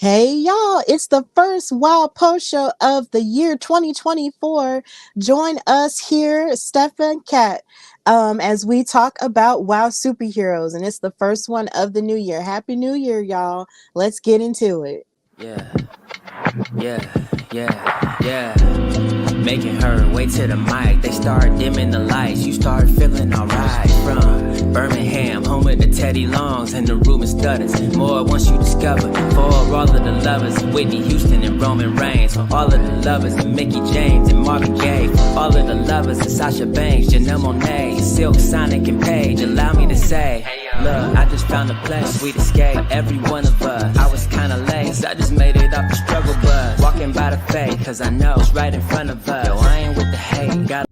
Hey y'all, it's the first Wild Post Show of the year 2024. Join us here, Steph and Kat, as we talk about WoW superheroes. And it's the first one of the new year. Happy New Year, y'all. Let's get into it. Yeah, yeah. Making her way to the mic. They start dimming the lights. You start feeling alright. From Birmingham, home of the Teddy Longs, and the room is stutters. More once you discover. For all of the lovers, Whitney Houston and Roman Reigns. For all of the lovers, and Mickey James and Marvin Gaye. For all of the lovers, and Sasha Banks, Janelle Monáe, Silk, Sonic, and Paige. Allow me to say, look, I just found a place, sweet escape. Every one of us, I was kinda late, so I just made it up the struggle bus. Walking by the fate, cause I know it's right in front of us. Yo, I ain't with the hate, got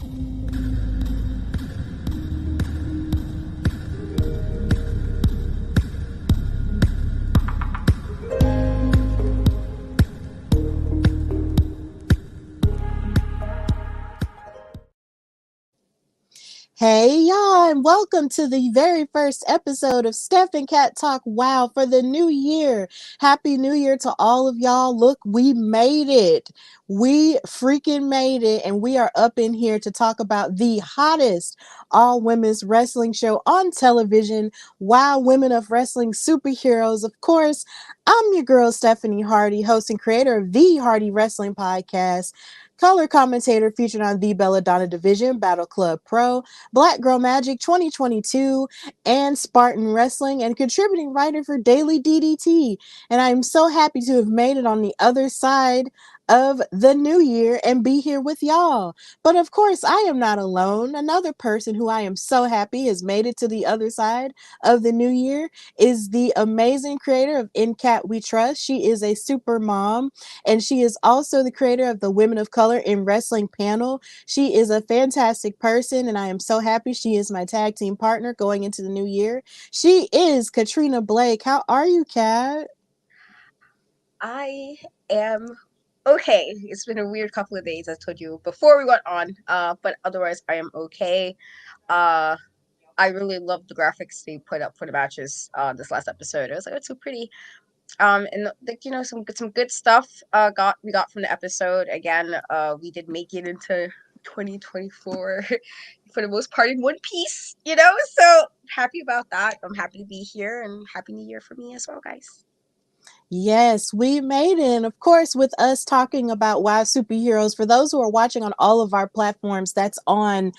Hey y'all, and welcome to the very first episode of Steph and Cat Talk WoW for the new year. Happy New Year to all of y'all. Look, we made it. We freaking made it, and we are up in here to talk about the hottest all women's wrestling show on television, WoW Women of Wrestling Superheroes. Of course, I'm your girl, Stephanie Hardy, host and creator of the Hardy Wrestling Podcast. Color commentator featured on the Belladonna Division, Battle Club Pro, Black Girl Magic 2022, and Spartan Wrestling, and contributing writer for Daily DDT. And I'm so happy to have made it on the other side of the new year and be here with y'all. But of course, I am not alone. Another person who I am so happy has made it to the other side of the new year is the amazing creator of In Cat We Trust. She is a super mom, and she is also the creator of the Women of Color in Wrestling panel. She is a fantastic person, and I am so happy she is my tag team partner going into the new year. She is Katrina Blake. How are you, Kat? I am okay. It's been a weird couple of days, I told you before we went on. But otherwise I am okay. Uh I really loved the graphics they put up for the matches this last episode. I was like, it's so pretty. And like some good stuff got from the episode. Again, we did make it into 2024 for the most part in one piece. So happy about that. I'm happy to be here and happy new year for me as well, guys. Yes, we made it. And of course, with us talking about WoW superheroes, for those who are watching on all of our platforms, that's on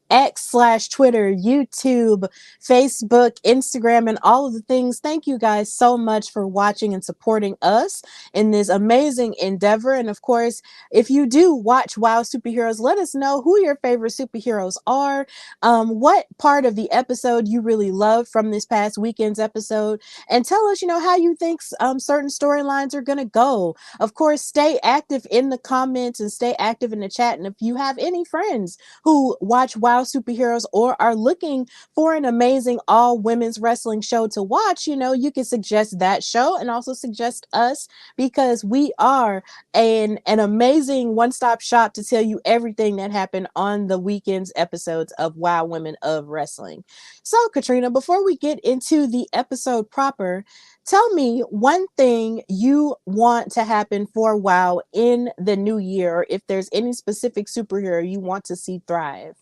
X/Twitter, YouTube, Facebook, Instagram, and all of the things. Thank you guys so much for watching and supporting us in this amazing endeavor. And of course, if you do watch WoW superheroes, let us know who your favorite superheroes are, what part of the episode you really loved from this past weekend's episode, and tell us, how you think certain storylines are going to go. Of course, stay active in the comments and stay active in the chat. And if you have any friends who watch WoW superheroes or are looking for an amazing all women's wrestling show to watch, you can suggest that show and also suggest us, because we are an amazing one-stop shop to tell you everything that happened on the weekend's episodes of WoW Women of Wrestling. So, Katrina, before we get into the episode proper, tell me one thing you want to happen for WoW in the new year, or if there's any specific superhero you want to see thrive.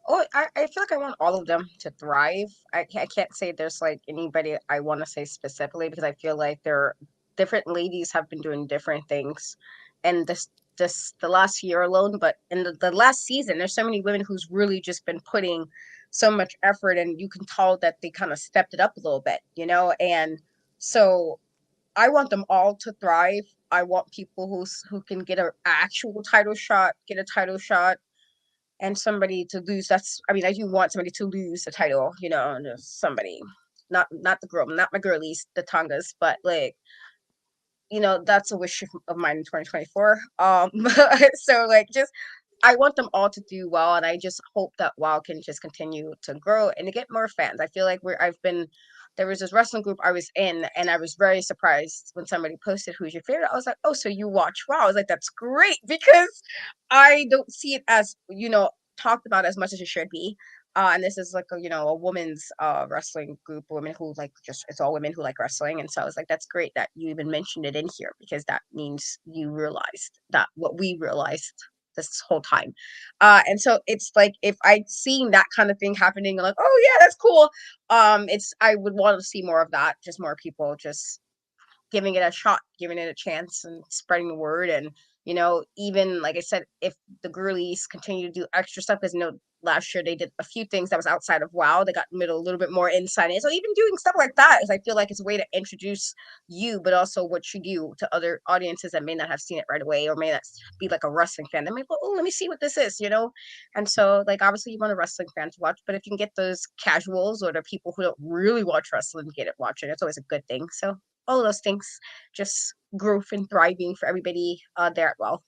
Oh, I feel like I want all of them to thrive. I can't say there's like anybody I want to say specifically because I feel like they're different ladies have been doing different things, and this the last year alone, but in the last season, there's so many women who's really just been putting so much effort, and you can tell that they kind of stepped it up a little bit. And so I want them all to thrive. I want people who can get an actual title shot, get a title shot and somebody to lose. I do want somebody to lose the title, and somebody, not the girl, not my girlies, the Tongas, but like, that's a wish of mine in 2024. So like, just I want them all to do well, and I just hope that WoW can just continue to grow and to get more fans. I feel like there was this wrestling group I was in, and I was very surprised when somebody posted, "Who's your favorite?" I was like, "Oh, so you watch WoW?" I was like, "That's great," because I don't see it as talked about as much as it should be. And this is like a women's wrestling group, women who like just it's all women who like wrestling. And so I was like, that's great that you even mentioned it in here because that means you realized that what we realized this whole time. And so it's like if I'd seen that kind of thing happening, like, oh yeah, that's cool. It's I would want to see more of that, just more people just giving it a shot, giving it a chance, and spreading the word. And even like I said, if the girlies continue to do extra stuff, because last year they did a few things that was outside of WoW. They got made a little bit more inside it. So even doing stuff like that is, I feel like, it's a way to introduce you, but also what you do to other audiences that may not have seen it right away, or may not be like a wrestling fan. They may go, oh, let me see what this is. And so, like, obviously, you want a wrestling fan to watch, but if you can get those casuals or the people who don't really watch wrestling get it watching, it's always a good thing. So all of those things, just growth and thriving for everybody there at WoW.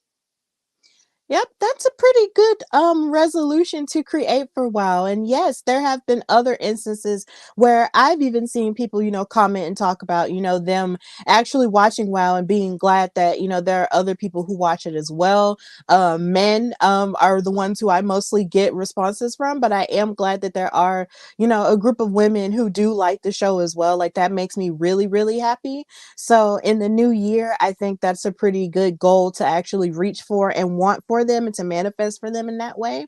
Yep, that's a pretty good resolution to create for WoW. And yes, there have been other instances where I've even seen people, comment and talk about, them actually watching WoW and being glad that, there are other people who watch it as well. Men are the ones who I mostly get responses from, but I am glad that there are, a group of women who do like the show as well. Like, that makes me really, really happy. So in the new year, I think that's a pretty good goal to actually reach for and want for them and to manifest for them in that way.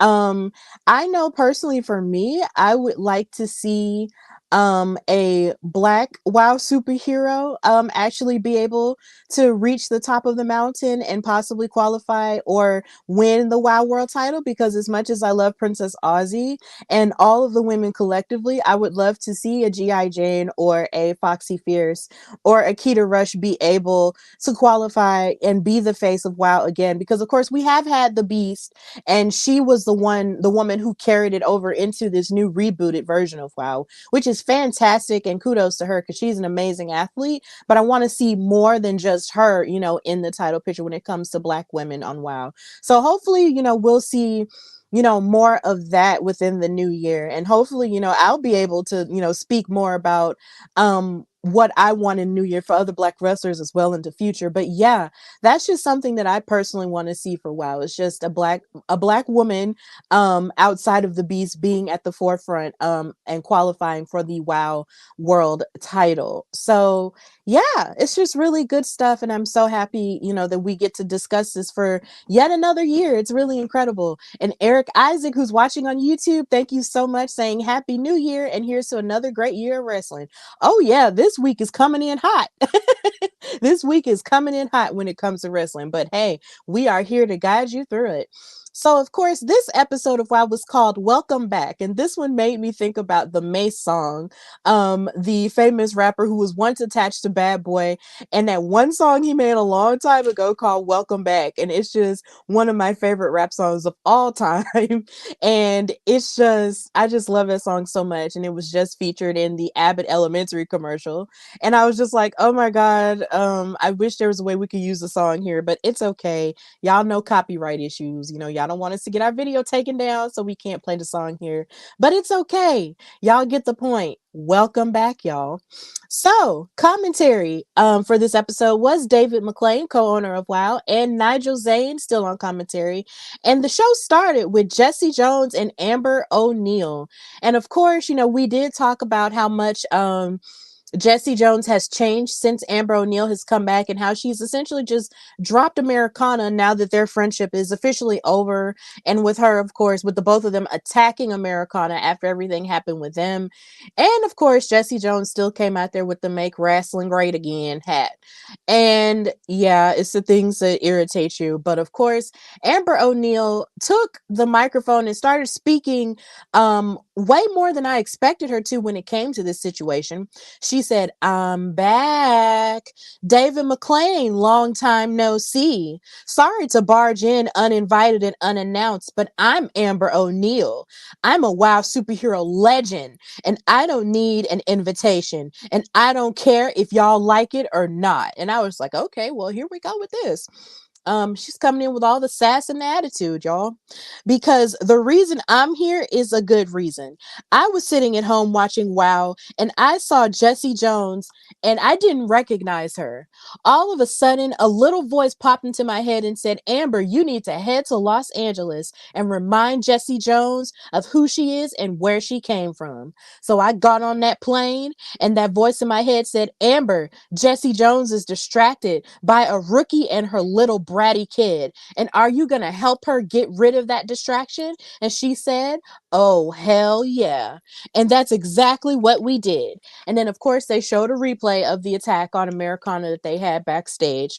um I know personally for me, I would like to see a black WoW superhero actually be able to reach the top of the mountain and possibly qualify or win the WoW world title, because as much as I love Princess Aussie and all of the women collectively, I would love to see a GI Jane or a Foxy Fierce or a Keita Rush be able to qualify and be the face of WoW again, because of course we have had the Beast, and she was the woman who carried it over into this new rebooted version of WoW, which is fantastic, and kudos to her because she's an amazing athlete. But I want to see more than just her, in the title picture when it comes to black women on WoW. So hopefully, we'll see more of that within the new year, and hopefully, I'll be able to speak more about what I want in new year for other black wrestlers as well in the future. But yeah, that's just something that I personally want to see for WoW. It's just a black woman outside of the Beast being at the forefront and qualifying for the WoW world title. So yeah, it's just really good stuff, and I'm so happy that we get to discuss this for yet another year. It's really incredible. And Eric Isaac, who's watching on YouTube, thank you so much, saying Happy New Year and here's to another great year of wrestling. Oh yeah, this week is coming in hot. This week is coming in hot when it comes to wrestling, but hey, we are here to guide you through it. So, of course, this episode of WoW was called Welcome Back, and this one made me think about the Mace song, the famous rapper who was once attached to Bad Boy, and that one song he made a long time ago called Welcome Back, and it's just one of my favorite rap songs of all time. And I just love that song so much, and it was just featured in the Abbott Elementary commercial, and I was just like, oh my god, I wish there was a way we could use the song here, but it's okay. Y'all know copyright issues. Y'all don't want us to get our video taken down, so we can't play the song here. But it's okay. Y'all get the point. Welcome back, y'all. So, commentary for this episode was David McLean, co-owner of WoW, and Nigel Zane, still on commentary. And the show started with Jessie Jones and Amber O'Neal. And of course, we did talk about how much Jessie Jones has changed since Amber O'Neal has come back, and how she's essentially just dropped Americana now that their friendship is officially over. And with her, of course, with the both of them attacking Americana after everything happened with them. And of course, Jessie Jones still came out there with the Make Wrestling Great Again hat. And yeah, it's the things that irritate you. But of course, Amber O'Neal took the microphone and started speaking way more than I expected her to when it came to this situation. She said, I'm back. David McLean, long time no see. Sorry to barge in uninvited and unannounced, but I'm Amber O'Neal. I'm a WoW superhero legend, and I don't need an invitation. And I don't care if y'all like it or not. And I was like, okay, well, here we go with this. She's coming in with all the sass and the attitude, y'all. Because the reason I'm here is a good reason. I was sitting at home watching WoW and I saw Jessie Jones and I didn't recognize her. All of a sudden, a little voice popped into my head and said, Amber, you need to head to Los Angeles and remind Jessie Jones of who she is and where she came from. So I got on that plane and that voice in my head said, Amber, Jessie Jones is distracted by a rookie and her little bratty kid. And are you going to help her get rid of that distraction? And she said, oh, hell yeah. And that's exactly what we did. And then, of course, they showed a replay of the attack on Americana that they had backstage.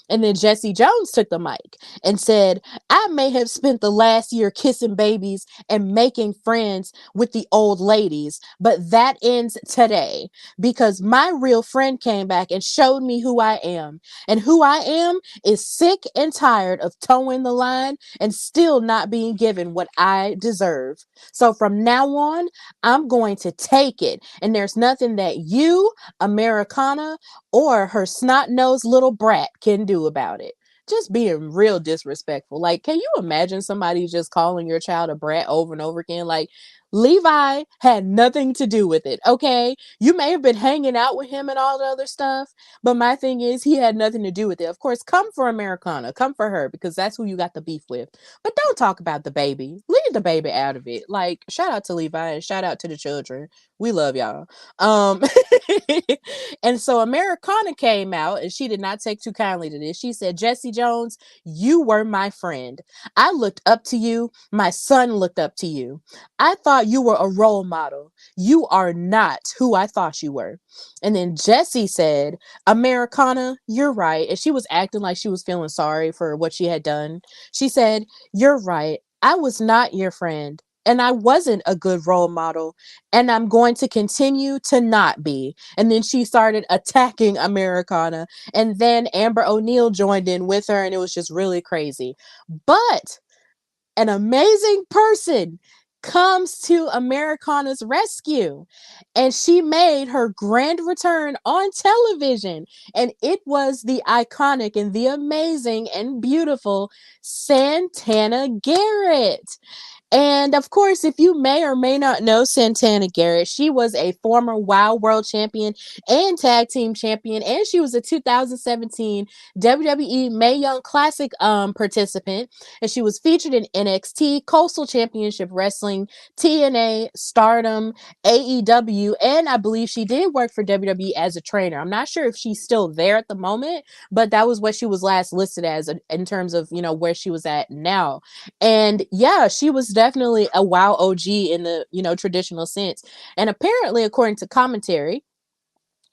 And then Jessie Jones took the mic and said, I may have spent the last year kissing babies and making friends with the old ladies, but that ends today because my real friend came back and showed me who I am. And who I am is sick and tired of towing the line and still not being given what I deserve. So from now on, I'm going to take it. And there's nothing that you, Americana, or her snot-nosed little brat can do about it. Just being real disrespectful. Like, can you imagine somebody just calling your child a brat over and over again? Like, Levi had nothing to do with it, okay? You may have been hanging out with him and all the other stuff, but my thing is, he had nothing to do with it. Of course, come for Americana, come for her, because that's who you got the beef with. But don't talk about the baby. Leave the baby out of it. Like, shout out to Levi and shout out to the children. We love y'all. Um, and so Americana came out and she did not take too kindly to this. She said, Jessie Jones, you were my friend. I looked up to you. My son looked up to you. I thought you were a role model. You are not who I thought you were. And then Jessie said, Americana, you're right. And she was acting like she was feeling sorry for what she had done. She said, you're right. I was not your friend. And I wasn't a good role model. And I'm going to continue to not be. And then she started attacking Americana. And then Amber O'Neal joined in with her. And it was just really crazy. But an amazing person comes to Americana's rescue and she made her grand return on television, and it was the iconic and the amazing and beautiful Santana Garrett. And of course, if you may or may not know Santana Garrett, she was a former WoW World Champion and Tag Team Champion, and she was a 2017 WWE Mae Young Classic participant, and she was featured in NXT, Coastal Championship Wrestling, TNA, Stardom, AEW, and I believe she did work for WWE as a trainer. I'm not sure if she's still there at the moment, but that was what she was last listed as in terms of, where she was at now. And yeah, she was definitely a WoW OG in the, traditional sense. And apparently, according to commentary,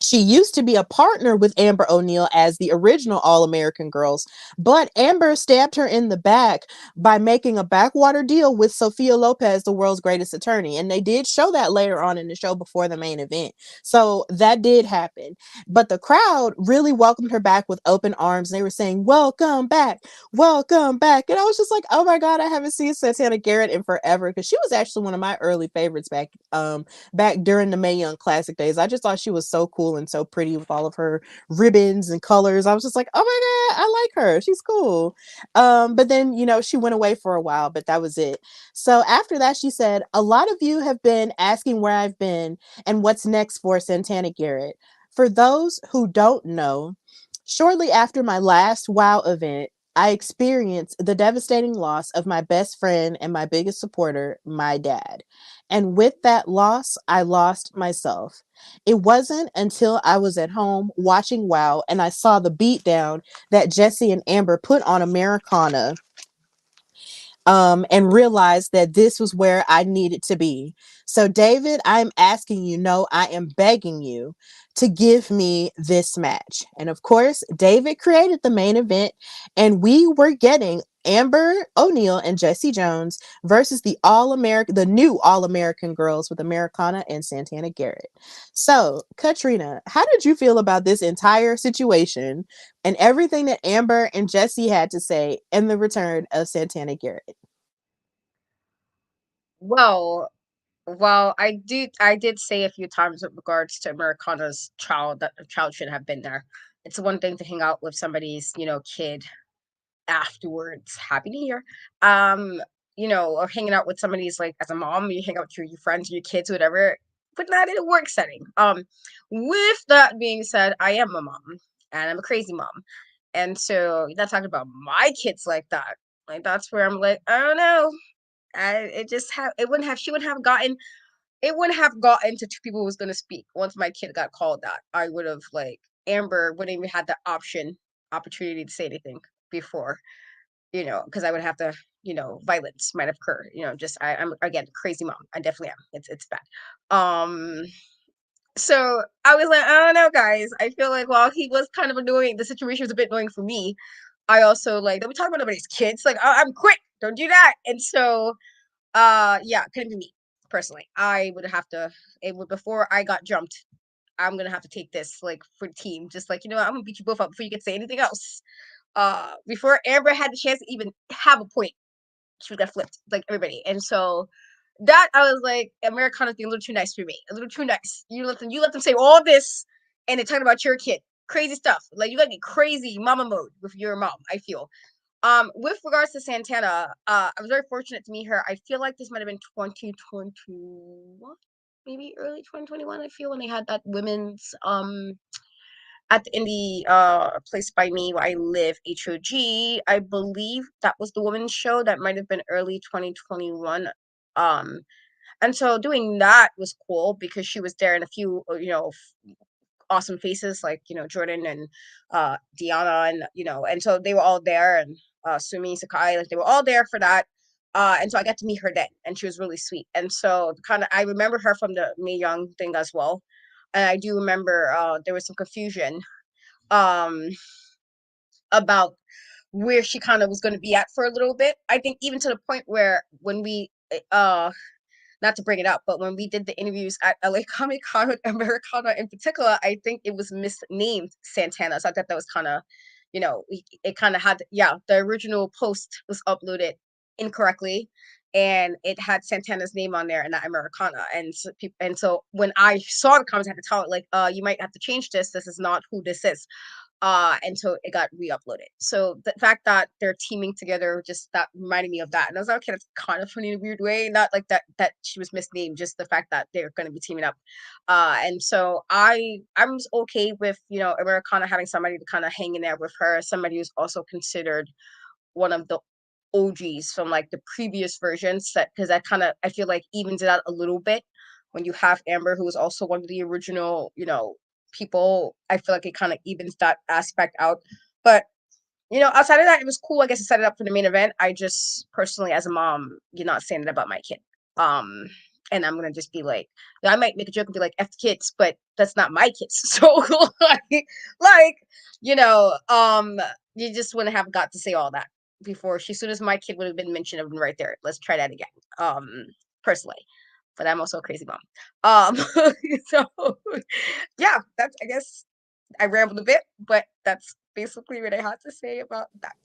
she used to be a partner with Amber O'Neal as the original All American Girls, but Amber stabbed her in the back by making a backwater deal with Sophia Lopez, the world's greatest attorney. And they did show that later on in the show before the main event. So that did happen. But the crowd really welcomed her back with open arms. They were saying, welcome back, welcome back. And I was just like, oh my God, I haven't seen Santana Garrett in forever, because she was actually one of my early favorites back during the Mae Young Classic days. I just thought she was so cool and so pretty with all of her ribbons and colors. I was just like, oh my God, I like her. She's cool. But then, she went away for a while, but that was it. So after that, she said, a lot of you have been asking where I've been and what's next for Santana Garrett. For those who don't know, shortly after my last WoW event, I experienced the devastating loss of my best friend and my biggest supporter, my dad. And with that loss, I lost myself. It wasn't until I was at home watching WoW and I saw the beatdown that Jessie and Amber put on Americana, and realized that this was where I needed to be. So, David, I'm asking you, no, I am begging you to give me this match. And of course, David created the main event, and we were getting Amber O'Neal and Jessie Jones versus the new All American Girls with Americana and Santana Garrett. So, Katrina, how did you feel about this entire situation and everything that Amber and Jessie had to say in the return of Santana Garrett? Well, well, I did say a few times with regards to Americana's child that the child should have been there. It's one thing to hang out with somebody's, kid afterwards, Happy New Year. Um, or hanging out with somebody's like as a mom, you hang out with your friends, your kids, whatever, but not in a work setting. With that being said, I am a mom and I'm a crazy mom. And so you're not talking about my kids like that. Like that's where I'm like, I don't know. She wouldn't have gotten it wouldn't have gotten to two people who was gonna speak. Once my kid got called that, I would have like Amber wouldn't even had the opportunity to say anything before, because I would have to, violence might occur. Just I'm again crazy mom. I definitely am. It's bad. Um so I was like, I don't know, guys. I feel like while he was kind of annoying, the situation was a bit annoying for me. I also like don't be talking about nobody's kids. Like I'm quick, don't do that. And so yeah, couldn't be me personally. I would have to. It would before I got jumped. I'm gonna have to take this like for the team. Just like I'm gonna beat you both up before you can say anything else. Before Amber had the chance to even have a point, she got flipped like everybody. And so that I was like, Americana's being a little too nice for me. A little too nice. You let them say all this, and they're talking about your kid. Crazy stuff. Like you got to get crazy mama mode with your mom. I feel. With regards to Santana, I was very fortunate to meet her. I feel like this might have been 2021, maybe early 2021. I feel when they had that women's in the place by me where I live, HOG. I believe that was the women's show. That might have been early 2021. Um, and so doing that was cool because she was there and a few, awesome faces like Jordan and Deanna and and so they were all there and Sumi Sakai, like they were all there for that. And so I got to meet her then, and she was really sweet. And so kind of I remember her from the Mae Young thing as well. And I do remember there was some confusion um about where she kind of was going to be at for a little bit. I think even to the point where when we not to bring it up, but when we did the interviews at LA Comic Con with Americana in particular, I think it was misnamed Santana. So I thought that was kind of, it kind of had, yeah, the original post was uploaded incorrectly and it had Santana's name on there and not Americana. And so when I saw the comments, I had to tell it like, you might have to change this. This is not who this is. And so it got re-uploaded. So the fact that they're teaming together just that reminded me of that. And I was like, okay, that's kind of funny in a weird way. Not like that she was misnamed, just the fact that they're gonna be teaming up. And so I'm okay with, Americana having somebody to kind of hang in there with her, somebody who's also considered one of the OGs from like the previous versions that because that kind of I feel like evens it out a little bit when you have Amber who was also one of the original, people. I feel like it kind of evens that aspect out. But outside of that, it was cool. I guess to set it up for the main event. I just personally, as a mom, you're not saying it about my kid. And I'm gonna just be like, I might make a joke and be like, "F the kids," but that's not my kids. So like, you know, um, you just wouldn't have got to say all that before. As soon as my kid would have been mentioned, I've been right there. Let's try that again. Personally, but I'm also a crazy mom. So yeah, that's I guess I rambled a bit, but that's basically what I had to say about that.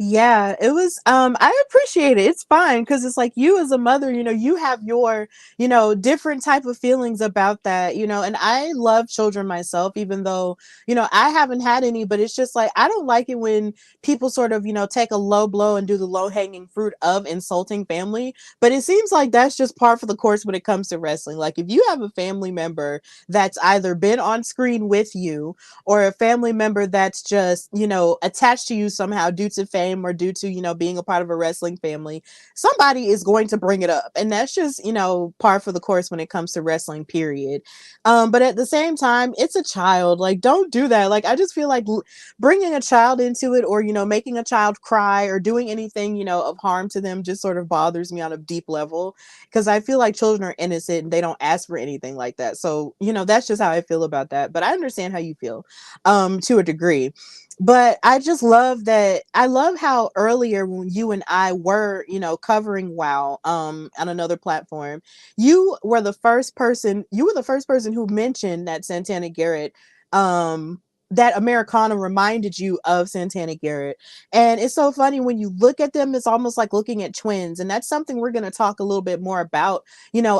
Yeah, it was I appreciate it. It's fine because it's like you as a mother, you have your, different type of feelings about that, and I love children myself, even though, I haven't had any, but it's just like I don't like it when people sort of, take a low blow and do the low hanging fruit of insulting family. But it seems like that's just par for the course when it comes to wrestling. Like if you have a family member that's either been on screen with you or a family member that's just, attached to you somehow due to fame or due to, being a part of a wrestling family, somebody is going to bring it up. And that's just, par for the course when it comes to wrestling, period. But at the same time, it's a child. Like, don't do that. Like, I just feel like bringing a child into it or, making a child cry or doing anything, of harm to them just sort of bothers me on a deep level because I feel like children are innocent and they don't ask for anything like that. So, that's just how I feel about that. But I understand how you feel to a degree. But I just love that. I love how earlier when you and I were, covering WoW on another platform, you were the first person who mentioned that Santana Garrett that Americana reminded you of Santana Garrett. And it's so funny when you look at them, it's almost like looking at twins. And that's something we're going to talk a little bit more about,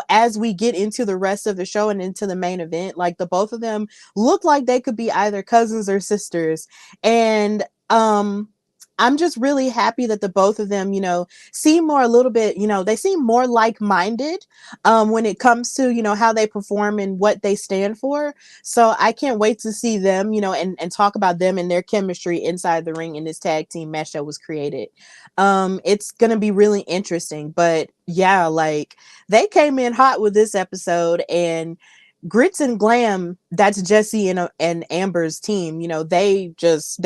as we get into the rest of the show and into the main event. Like the both of them look like they could be either cousins or sisters. And I'm just really happy that the both of them, seem more a little bit, they seem more like-minded when it comes to, how they perform and what they stand for. So I can't wait to see them, and talk about them and their chemistry inside the ring in this tag team match that was created. It's gonna be really interesting. But yeah, like they came in hot with this episode, and Grits and Glam, that's Jessie and Amber's team. They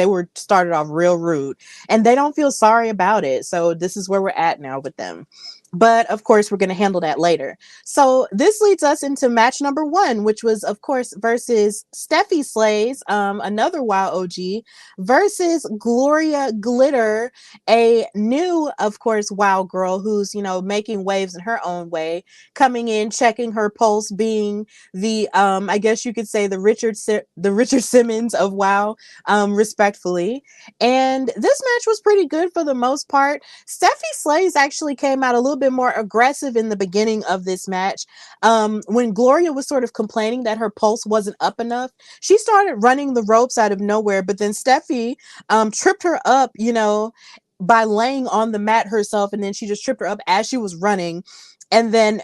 were started off real rude, and they don't feel sorry about it. So this is where we're at now with them. But of course, we're going to handle that later. So this leads us into match number 1, which was, of course, versus Stephy Slays, another WoW OG, versus Gloria Glitter, a new, of course, WoW girl who's, making waves in her own way, coming in, checking her pulse, being the I guess you could say the Richard Simmons of WoW, respectfully. And this match was pretty good for the most part. Steffi Slays actually came out a little bit more aggressive in the beginning of this match. When Gloria was sort of complaining that her pulse wasn't up enough, she started running the ropes out of nowhere, but then Steffi tripped her up, by laying on the mat herself, and then she just tripped her up as she was running. And then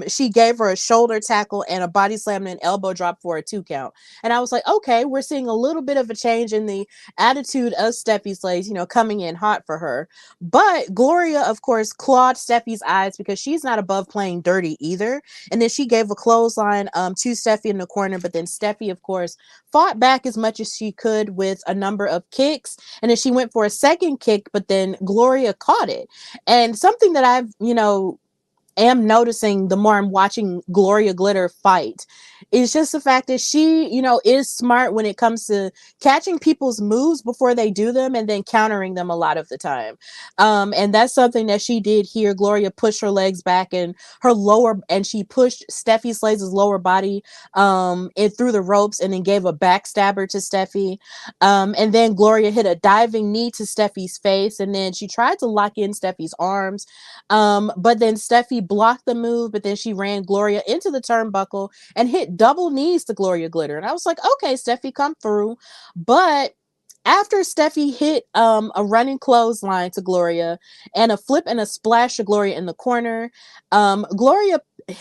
she gave her a shoulder tackle and a body slam and an elbow drop for a 2 count. And I was like, okay, we're seeing a little bit of a change in the attitude of Steffi Slays, coming in hot for her. But Gloria, of course, clawed Steffi's eyes because she's not above playing dirty either. And then she gave a clothesline to Steffi in the corner. But then Steffi, of course, fought back as much as she could with a number of kicks. And then she went for a second kick, but then Gloria caught it. And something that I've, am noticing the more I'm watching Gloria Glitter fight is just the fact that she, is smart when it comes to catching people's moves before they do them and then countering them a lot of the time. And that's something that she did here. Gloria pushed her legs back and she pushed Steffi Slays' lower body through the ropes and then gave a backstabber to Steffi. And then Gloria hit a diving knee to Steffi's face, and then she tried to lock in Steffi's arms. But then Steffi blocked the move, but then she ran Gloria into the turnbuckle and hit double knees to Gloria Glitter. And I was like, okay, Steffi, come through. But after Steffi hit a running clothesline to Gloria and a flip and a splash to Gloria in the corner, Gloria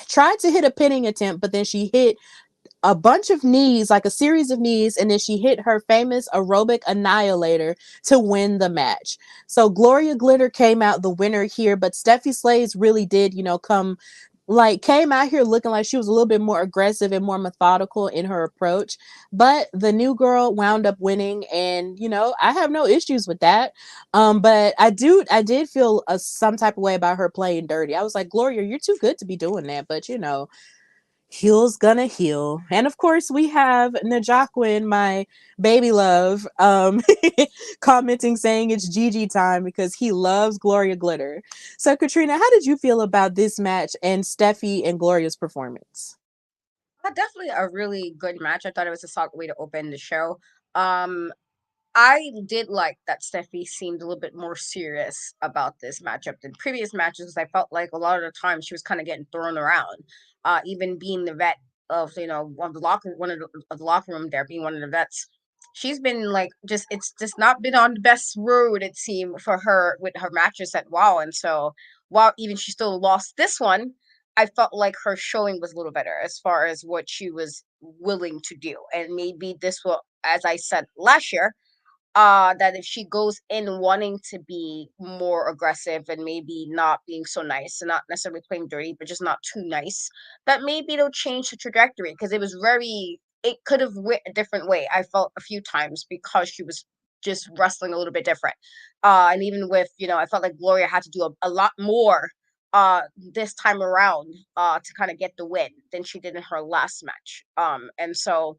tried to hit a pinning attempt, but then she hit a bunch of knees, like a series of knees, and then she hit her famous aerobic annihilator to win the match. So Gloria Glitter came out the winner here, but Steffi Slays really did, came out here looking like she was a little bit more aggressive and more methodical in her approach. But the new girl wound up winning, and I have no issues with that. But I did feel some type of way about her playing dirty. I was like, Gloria, you're too good to be doing that, but heel's gonna heal. And of course, we have Najaquin, my baby love, commenting saying it's Gigi time because he loves Gloria Glitter. So, Katrina, how did you feel about this match and Steffi and Gloria's performance? Definitely a really good match. I thought it was a solid way to open the show. Um, I did like that Steffi seemed a little bit more serious about this matchup than previous matches, because I felt like a lot of the time she was kind of getting thrown around. Even being the vet of one of the locker room there, being one of the vets, she's been like it's just not been on the best road, it seemed, for her with her matches at WoW. And so while even she still lost this one, I felt like her showing was a little better as far as what she was willing to do. And maybe this will, as I said last year, that if she goes in wanting to be more aggressive and maybe not being so nice and not necessarily playing dirty, but just not too nice, that maybe it'll change the trajectory, because it could have went a different way, I felt a few times, because she was just wrestling a little bit different. And even with, I felt like Gloria had to do a lot more this time around to kind of get the win than she did in her last match. And so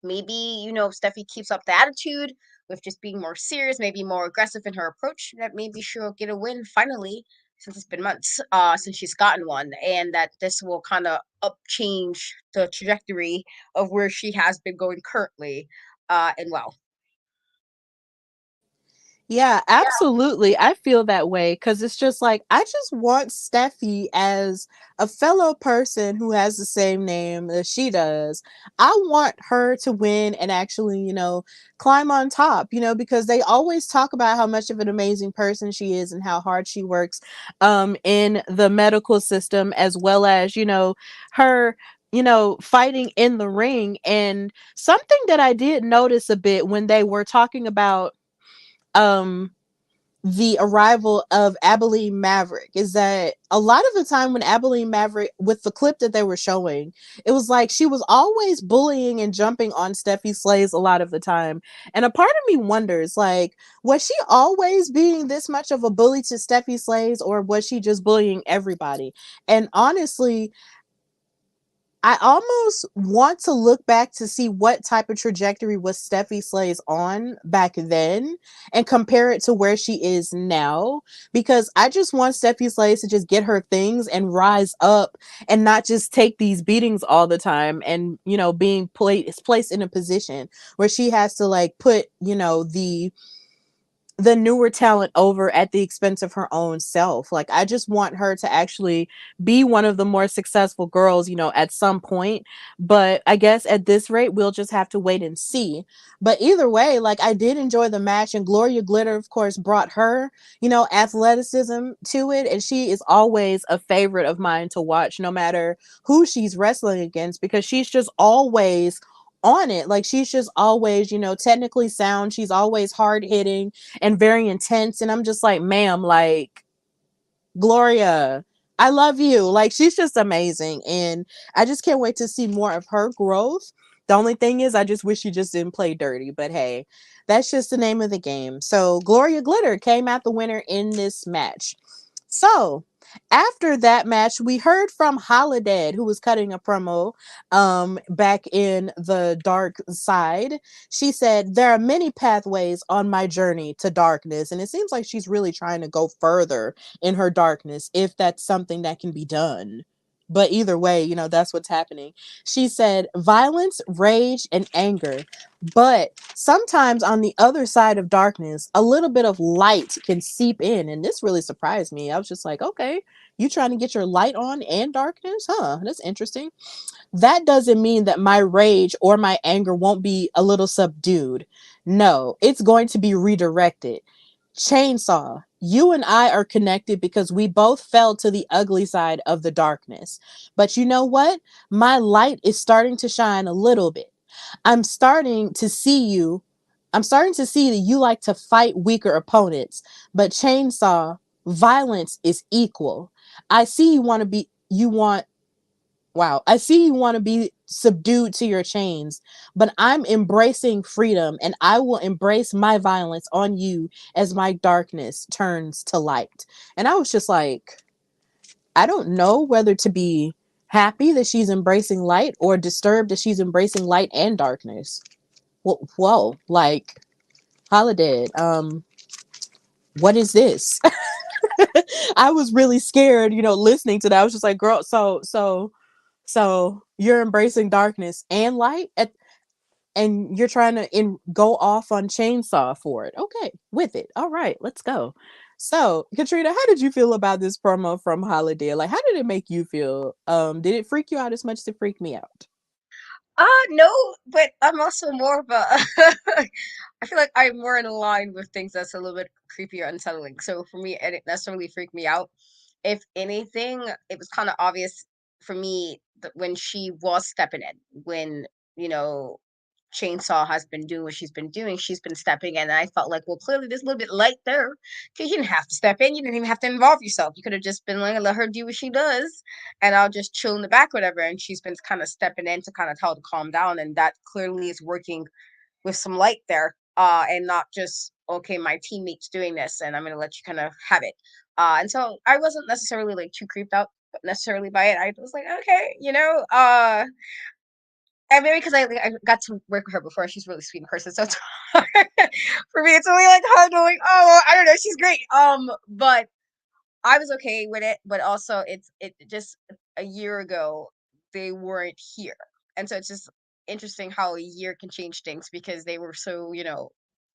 maybe, Steffi keeps up the attitude with just being more serious, maybe more aggressive in her approach, that maybe she'll get a win finally, since it's been months since she's gotten one, and that this will kind of up change the trajectory of where she has been going currently. And well, Yeah, absolutely. I feel that way because it's just like I just want Steffi as a fellow person who has the same name as she does. I want her to win and actually, climb on top, because they always talk about how much of an amazing person she is and how hard she works in the medical system as well as, her fighting in the ring. And something that I did notice a bit when they were talking about um the arrival of Abilene Maverick is that a lot of the time when Abilene Maverick, with the clip that they were showing, it was like she was always bullying and jumping on Steffi Slays a lot of the time. And a part of me wonders, like, was she always being this much of a bully to Steffi Slays or was she just bullying everybody? And honestly, I almost want to look back to see what type of trajectory was Steffi Slays on back then and compare it to where she is now. Because I just want Steffi Slays to just get her things and rise up and not just take these beatings all the time and, being placed in a position where she has to like put, the newer talent over at the expense of her own self. Like I just want her to actually be one of the more successful girls, at some point. But I guess at this rate, we'll just have to wait and see. But either way, like I did enjoy the match, and Gloria Glitter, of course, brought her, athleticism to it. And she is always a favorite of mine to watch, no matter who she's wrestling against, because she's just always on it. Like she's just always, technically sound. She's always hard hitting and very intense. And I'm just like, ma'am, like, Gloria, I love you. Like, she's just amazing. And I just can't wait to see more of her growth. The only thing is, I just wish she just didn't play dirty. But hey, that's just the name of the game. So, Gloria Glitter came out the winner in this match. So, after that match, we heard from Holidead, who was cutting a promo back in the dark side. She said, "There are many pathways on my journey to darkness." And it seems like she's really trying to go further in her darkness if that's something that can be done. But either way, that's what's happening. She said, "Violence, rage, and anger. But sometimes on the other side of darkness, a little bit of light can seep in." And this really surprised me. I was just like, okay, you trying to get your light on and darkness? Huh, that's interesting. "That doesn't mean that my rage or my anger won't be a little subdued. No, it's going to be redirected. Chainsaw, you and I are connected because we both fell to the ugly side of the darkness. But you know what? My light is starting to shine a little bit. I'm starting to see you. I'm starting to see that you like to fight weaker opponents, but Chainsaw, violence is equal. I see you want Wow. I see you want to be subdued to your chains, but I'm embracing freedom and I will embrace my violence on you as my darkness turns to light." And I was just like, I don't know whether to be happy that she's embracing light or disturbed that she's embracing light and darkness. Well, whoa, like Holiday, what is this? I was really scared, listening to that. I was just like, girl, so you're embracing darkness and light and you're trying to go off on Chainsaw for it. Okay, with it. All right, let's go. So, Katrina, how did you feel about this promo from Holiday? Like, how did it make you feel? Did it freak you out as much as it freaked me out? No, but I'm also more of a I feel like I'm more in line with things that's a little bit creepy or unsettling. So for me, it didn't necessarily freak me out. If anything, it was kind of obvious for me that when she was stepping in, when, you know, Chainsaw has been doing what she's been doing, she's been stepping in, and I felt like, well, clearly there's a little bit light there because you didn't have to step in, you didn't even have to involve yourself. You could have just been like, let her do what she does, and I'll just chill in the back, whatever. And she's been kind of stepping in to kind of tell her to calm down, and that clearly is working with some light there, and not just, okay, my teammate's doing this, and I'm gonna let you kind of have it. And so I wasn't necessarily like too creeped out necessarily by it. I was like, okay, and maybe because I got to work with her before, she's a really sweet in person. So it's hard. For me, it's only like hard going, oh, well, I don't know, she's great. But I was okay with it. But also, it just a year ago they weren't here, and so it's just interesting how a year can change things because they were so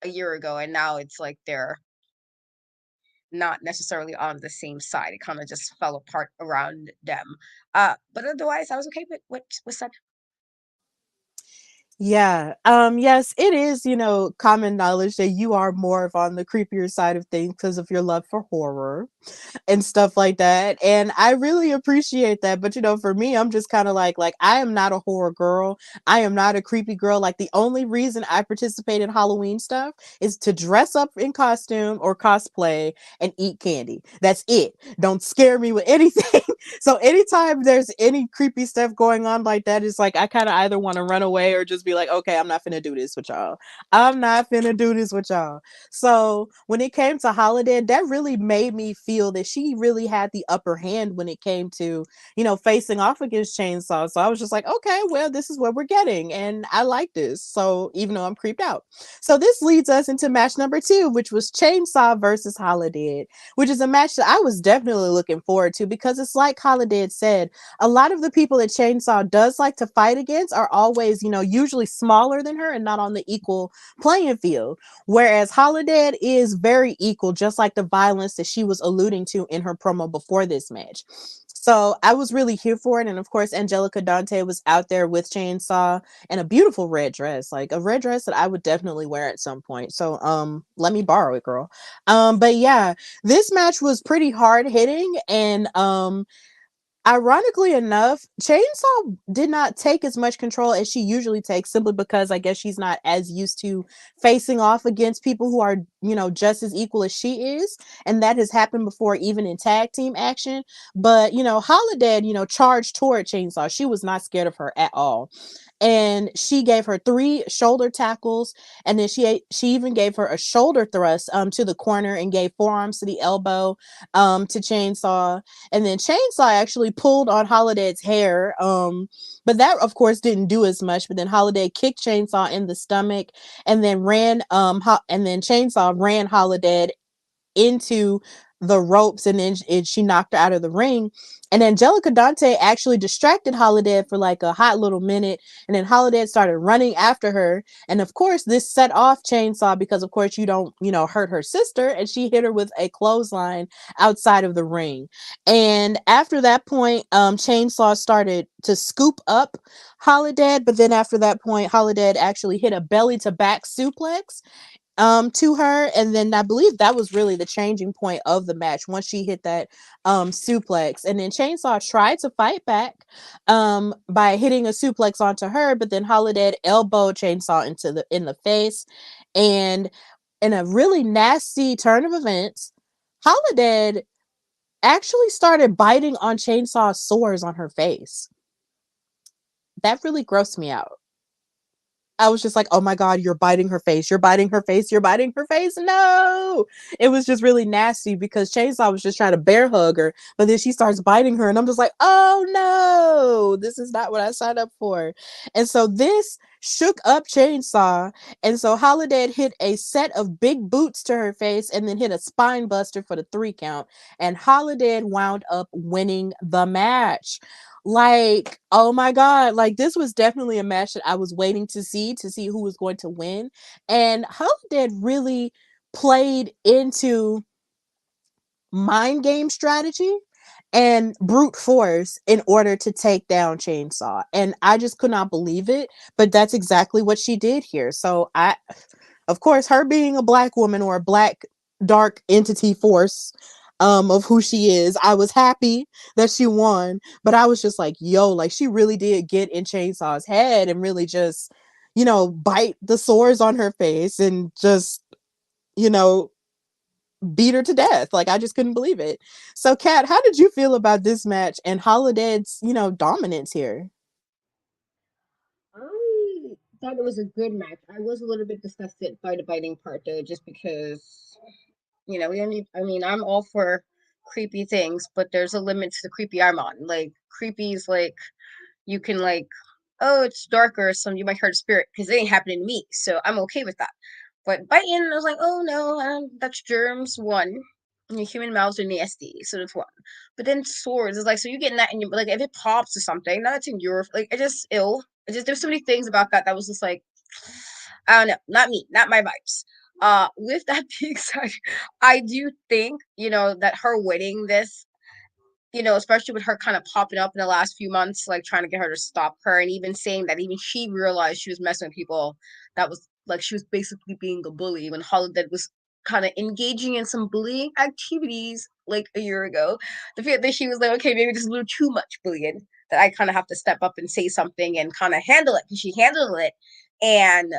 a year ago, and now it's like they're not necessarily on the same side. It kind of just fell apart around them. But otherwise, I was okay with what was said. Yeah. Yes, it is, common knowledge that you are more of on the creepier side of things because of your love for horror and stuff like that. And I really appreciate that. But for me, I'm just kind of like I am not a horror girl. I am not a creepy girl. Like the only reason I participate in Halloween stuff is to dress up in costume or cosplay and eat candy. That's it. Don't scare me with anything. So anytime there's any creepy stuff going on like that, it's like I kind of either want to run away or just be like, okay, I'm not finna do this with y'all. I'm not finna do this with y'all. So when it came to Holiday, that really made me feel that she really had the upper hand when it came to, facing off against Chainsaw. So I was just like, okay, well, this is what we're getting. And I like this. So even though I'm creeped out. So this leads us into match number 2, which was Chainsaw versus Holiday, which is a match that I was definitely looking forward to because it's like Holiday said, a lot of the people that Chainsaw does like to fight against are always, usually smaller than her and not on the equal playing field. Whereas Holiday is very equal, just like the violence that she was alluding to in her promo before this match. So I was really here for it. And of course, Angelica Dante was out there with Chainsaw and a beautiful red dress, like a red dress that I would definitely wear at some point. So let me borrow it, girl. But yeah, this match was pretty hard hitting and ironically enough, Chainsaw did not take as much control as she usually takes, simply because I guess she's not as used to facing off against people who are, just as equal as she is. And that has happened before, even in tag team action. But, Holiday, charged toward Chainsaw. She was not scared of her at all. And she gave her 3 shoulder tackles, and then she even gave her a shoulder thrust to the corner and gave forearms to the elbow to Chainsaw. And then Chainsaw actually pulled on Holiday's hair. But that of course didn't do as much. But then Holiday kicked Chainsaw in the stomach and then and then Chainsaw ran Holiday into the ropes, and then she knocked her out of the ring. And Angelica Dante actually distracted Holiday for like a hot little minute, and then Holiday started running after her. And of course, this set off Chainsaw because, of course, you don't, hurt her sister, and she hit her with a clothesline outside of the ring. And after that point, Chainsaw started to scoop up Holiday, but then after that point, Holiday actually hit a belly to back suplex to her, and then I believe that was really the changing point of the match once she hit that suplex. And then Chainsaw tried to fight back by hitting a suplex onto her, but then Holiday elbowed Chainsaw in the face. And in a really nasty turn of events, Holiday actually started biting on Chainsaw's sores on her face. That really grossed me out. I was just like, oh my God, you're biting her face. You're biting her face. You're biting her face. No, it was just really nasty because Chainsaw was just trying to bear hug her, but then she starts biting her. And I'm just like, oh no, this is not what I signed up for. And so this shook up Chainsaw. And so Holiday hit a set of big boots to her face and then hit a spine buster for the 3 count. And Holiday wound up winning the match. Like, oh my God, like this was definitely a match that I was waiting to see who was going to win. And Holiday really played into mind game strategy and brute force in order to take down Chainsaw. And I just could not believe it, but that's exactly what she did here. So of course, her being a black woman or a black dark entity force of who she is, I was happy that she won, but I was just like, yo, like she really did get in Chainsaw's head and really just, bite the sores on her face and just, you know, beat her to death. Like I just couldn't believe it. So Kat, how did you feel about this match and Holiday's, dominance here? I thought it was a good match. I was a little bit disgusted by the biting part though, just because we don't need. I mean, I'm all for creepy things, but there's a limit to the creepy I'm on. Like creepy is like you can like, oh, it's darker, so you might hurt a spirit because it ain't happening to me, so I'm okay with that. But biting, I was like, oh no, that's germs. One, human mouths are nasty, so that's one. But then swords is like, so you're getting that in your like if it pops or something, now that's in your like, it just ill. It just there's so many things about that was just like, I don't know, not me, not my vibes. With that being said, I do think, that her winning this, especially with her kind of popping up in the last few months, like trying to get her to stop her, and even saying that even she realized she was messing with people, that was like she was basically being a bully when Holidead was kind of engaging in some bullying activities like a year ago. The fact that she was like, okay, maybe there's a little too much bullying, that I kind of have to step up and say something and kind of handle it, because she handled it, and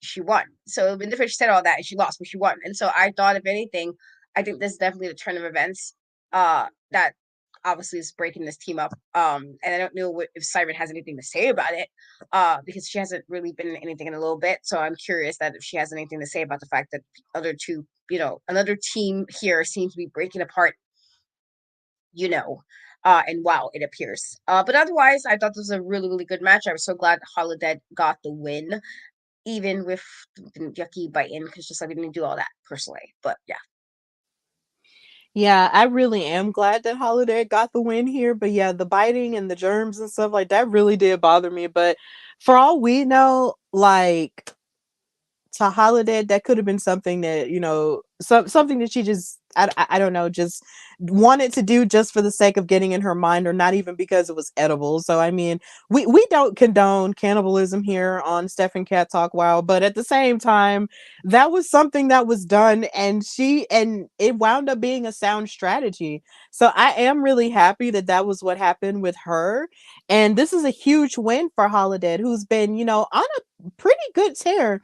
she won. So in the she said all that and she lost, but she won. And so I thought, if anything, I think this is definitely the turn of events that obviously is breaking this team up. And I don't know if Siren has anything to say about it, because she hasn't really been in anything in a little bit. So I'm curious that if she has anything to say about the fact that other two, another team here seems to be breaking apart, you know. And wow, it appears. But otherwise, I thought this was a really, really good match. I was so glad Holidead got the win, even with yucky biting, because just I didn't do all that personally. But yeah. Yeah, I really am glad that Holiday got the win here. But yeah, the biting and the germs and stuff like that really did bother me. But for all we know, like, to Holiday, that could have been something that, something that she just, I don't know, just wanted to do just for the sake of getting in her mind, or not even because it was edible. So I mean, we don't condone cannibalism here on Steph and Cat Talk Wow, but at the same time, that was something that was done, and it wound up being a sound strategy. So I am really happy that that was what happened with her, and this is a huge win for Holiday, who's been, on a pretty good tear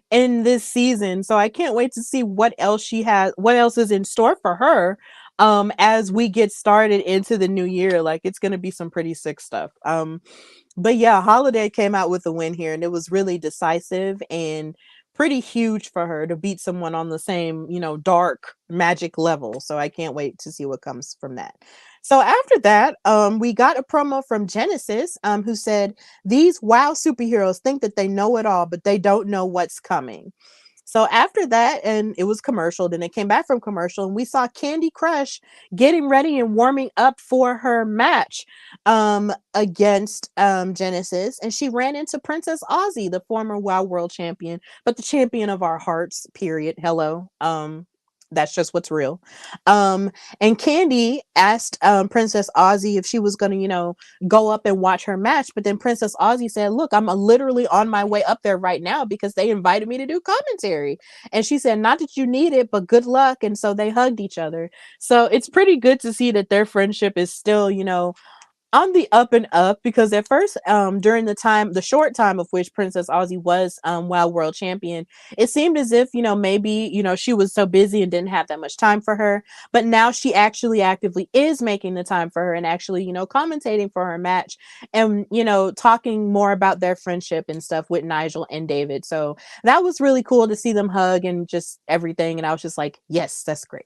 in this season. So I can't wait to see what else is in store for her as we get started into the new year. Like, it's going to be some pretty sick stuff. But yeah, Holiday came out with a win here, and it was really decisive and pretty huge for her to beat someone on the same, dark magic level. So I can't wait to see what comes from that. So after that, we got a promo from Genesis, who said, "These WoW superheroes think that they know it all, but they don't know what's coming." So after that, and it was commercial, then it came back from commercial, and we saw Kandi Krush getting ready and warming up for her match against Genesis. And she ran into Princess Aussie, the former WoW World Champion, but the champion of our hearts, period. Hello. That's just what's real. Um, and Kandi asked Princess Aussie if she was going to, go up and watch her match. But then Princess Aussie said, "Look, I'm literally on my way up there right now because they invited me to do commentary." And she said, "Not that you need it, but good luck." And so they hugged each other. So it's pretty good to see that their friendship is still, on the up and up, because at first, during the short time of which Princess Aussie was WoW World Champion, it seemed as if, maybe, she was so busy and didn't have that much time for her. But now she actually actively is making the time for her, and actually, commentating for her match, and, talking more about their friendship and stuff with Nigel and David. So that was really cool to see them hug and just everything. And I was just like, yes, that's great.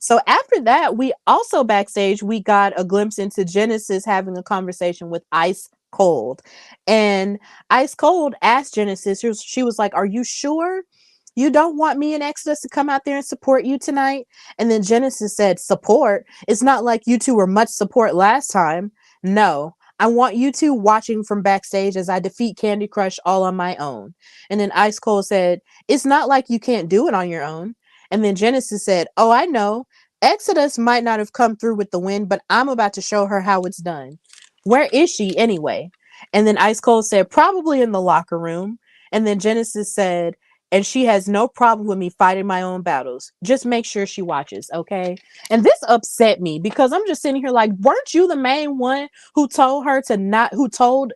So after that, we also backstage, we got a glimpse into Genesis having a conversation with Ice Cold. And Ice Cold asked Genesis, she was like, "Are you sure you don't want me and Exodus to come out there and support you tonight?" And then Genesis said, "Support? It's not like you two were much support last time. No. I want you two watching from backstage as I defeat Kandi Krush all on my own." And then Ice Cold said, "It's not like you can't do it on your own." And then Genesis said, "Oh, I know. Exodus might not have come through with the win, but I'm about to show her how it's done. Where is she anyway?" And then Ice Cold said, "Probably in the locker room." And then Genesis said, "And she has no problem with me fighting my own battles. Just make sure she watches, okay?" And this upset me because I'm just sitting here like, weren't you the main one who told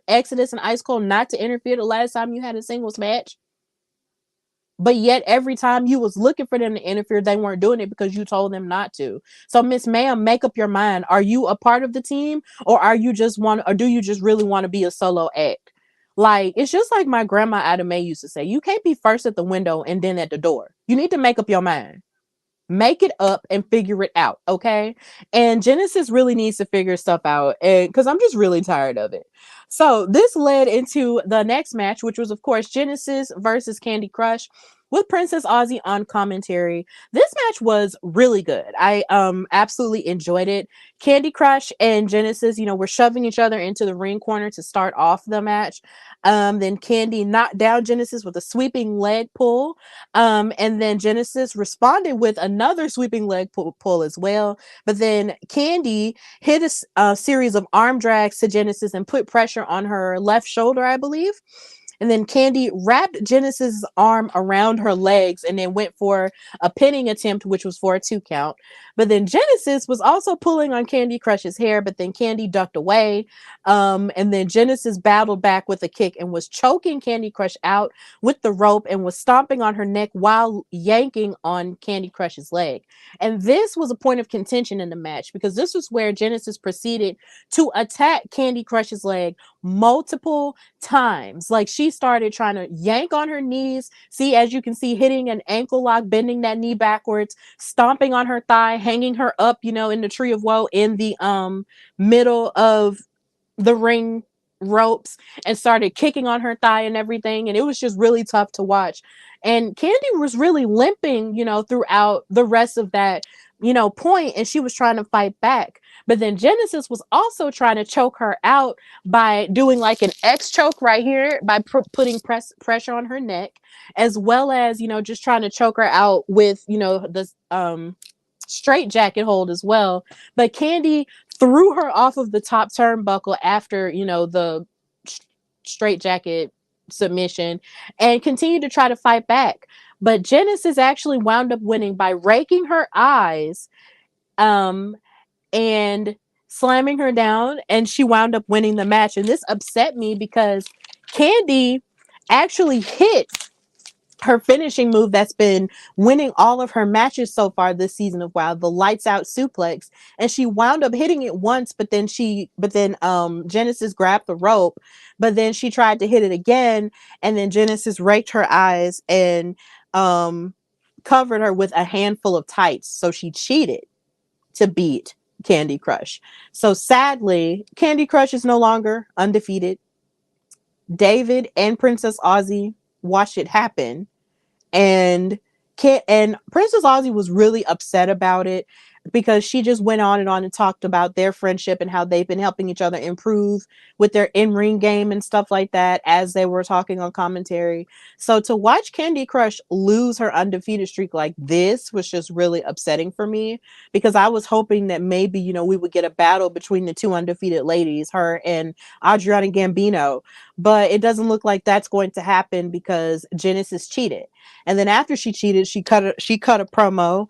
Exodus and Ice Cold not to interfere the last time you had a singles match? But yet every time you was looking for them to interfere, they weren't doing it because you told them not to. So Miss Ma'am, make up your mind. Are you a part of the team, or do you just really want to be a solo act? Like, it's just like my grandma Ada May used to say, you can't be first at the window and then at the door. You need to make up your mind. Make it up and figure it out, okay? And Genesis really needs to figure stuff out, and because I'm just really tired of it. So this led into the next match, which was, of course, Genesis versus Kandi Krush. with Princess Aussie on commentary. This match was really good. I absolutely enjoyed it. Kandi Krush and Genesis, were shoving each other into the ring corner to start off the match. Then Kandi knocked down Genesis with a sweeping leg pull. And then Genesis responded with another sweeping leg pull as well. But then Kandi hit a series of arm drags to Genesis and put pressure on her left shoulder, I believe. And then Kandi wrapped Genesis's arm around her legs and then went for a pinning attempt, which was for a 2 count. But then Genesis was also pulling on Kandi Krush's hair, but then Kandi ducked away. And then Genesis battled back with a kick and was choking Kandi Krush out with the rope and was stomping on her neck while yanking on Kandi Krush's leg. And this was a point of contention in the match because this was where Genesis proceeded to attack Kandi Krush's leg multiple times. Like she started trying to yank on her knees. See, as you can see, hitting an ankle lock, bending that knee backwards, stomping on her thigh, hanging her up, in the tree of woe in the middle of the ring ropes, and started kicking on her thigh and everything. And it was just really tough to watch. And Kandi was really limping, throughout the rest of that, point, and she was trying to fight back. But then Genesis was also trying to choke her out by doing like an X choke right here by putting pressure on her neck, as well as, just trying to choke her out with, the straight jacket hold as well. But Kandi threw her off of the top turnbuckle after, the straight jacket submission and continued to try to fight back. But Genesis actually wound up winning by raking her eyes and slamming her down, and she wound up winning the match. And this upset me because Kandi actually hit her finishing move that's been winning all of her matches so far this season of WoW, the lights out suplex, and she wound up hitting it once, but then Genesis grabbed the rope, but then she tried to hit it again, and then Genesis raked her eyes and covered her with a handful of tights, so she cheated to beat Kandi Krush. So sadly, Kandi Krush is no longer undefeated. David and Princess Aussie watched it happen, and Princess Aussie was really upset about it because she just went on and talked about their friendship and how they've been helping each other improve with their in-ring game and stuff like that as they were talking on commentary. So to watch Kandi Krush lose her undefeated streak like this was just really upsetting for me, because I was hoping that maybe, we would get a battle between the two undefeated ladies, her and Adriana Gambino. But it doesn't look like that's going to happen because Genesis cheated. And then after she cheated, she cut a promo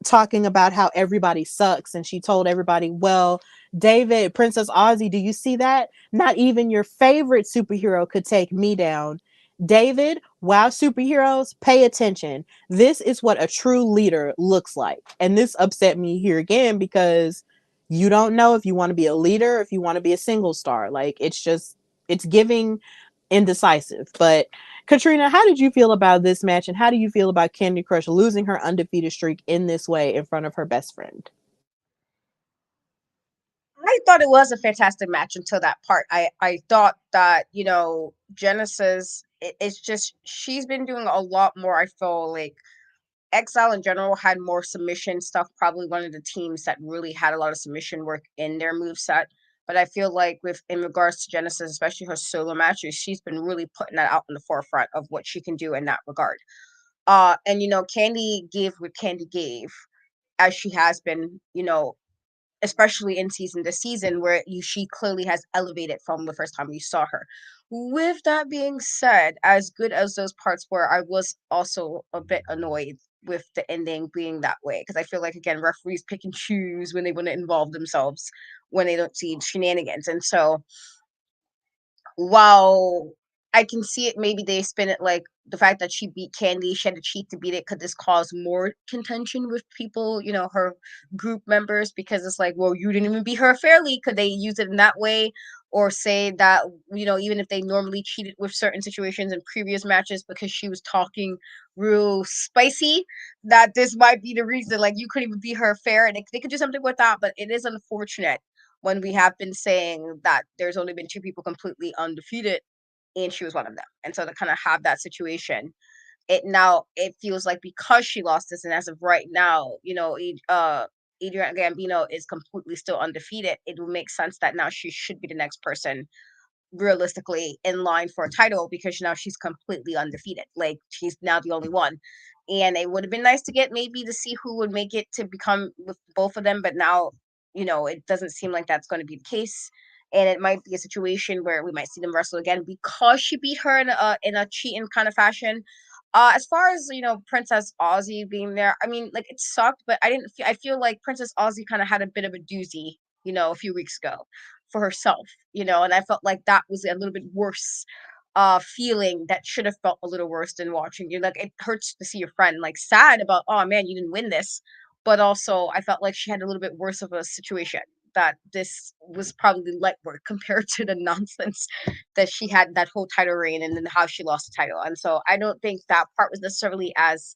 talking about how everybody sucks. And she told everybody, well, David, Princess Aussie, do you see that? Not even your favorite superhero could take me down. David, wow, superheroes, pay attention. This is what a true leader looks like. And this upset me here again because you don't know if you want to be a leader, if you want to be a single star. Like, it's giving indecisive. But Katrina, how did you feel about this match, and how do you feel about Kandi Krush losing her undefeated streak in this way in front of her best friend? I thought it was a fantastic match until that part. I thought that, Genesis, it's just, she's been doing a lot more. I feel like Exile in general had more submission stuff, probably one of the teams that really had a lot of submission work in their moveset. But I feel like in regards to Genesis, especially her solo matches, she's been really putting that out in the forefront of what she can do in that regard. And Kandi gave what Kandi gave, as she has been, especially in season to season, where she clearly has elevated from the first time we saw her. With that being said, as good as those parts were, I was also a bit annoyed with the ending being that way, because I feel like, again, referees pick and choose when they want to involve themselves when they don't see shenanigans. And so while I can see it, maybe they spin it like the fact that she beat Kandi, she had to cheat to beat it. Could this cause more contention with people, her group members? Because it's like, well, you didn't even beat her fairly. Could they use it in that way? Or say that, even if they normally cheated with certain situations in previous matches because she was talking real spicy, that this might be the reason, like, you couldn't even beat her fair. And they could do something with that, but it is unfortunate when we have been saying that there's only been two people completely undefeated, and she was one of them. And so to kind of have that situation it feels like because she lost this, and as of right now, Adrian Gambino is completely still undefeated. It will make sense that now she should be the next person realistically in line for a title because now she's completely undefeated. Like she's now the only one. And it would have been nice to get maybe to see who would make it to become with both of them, but now, it doesn't seem like that's going to be the case. And it might be a situation where we might see them wrestle again because she beat her in a cheating kind of fashion. As far as Princess Aussie being there, I mean, like it sucked, but I didn't. I feel like Princess Aussie kind of had a bit of a doozy, a few weeks ago for herself, and I felt like that was a little bit worse feeling that should have felt a little worse than watching you. Like it hurts to see your friend like sad about, oh man, you didn't win this. But also I felt like she had a little bit worse of a situation that this was probably light work compared to the nonsense that she had that whole title reign and then how she lost the title. And so I don't think that part was necessarily as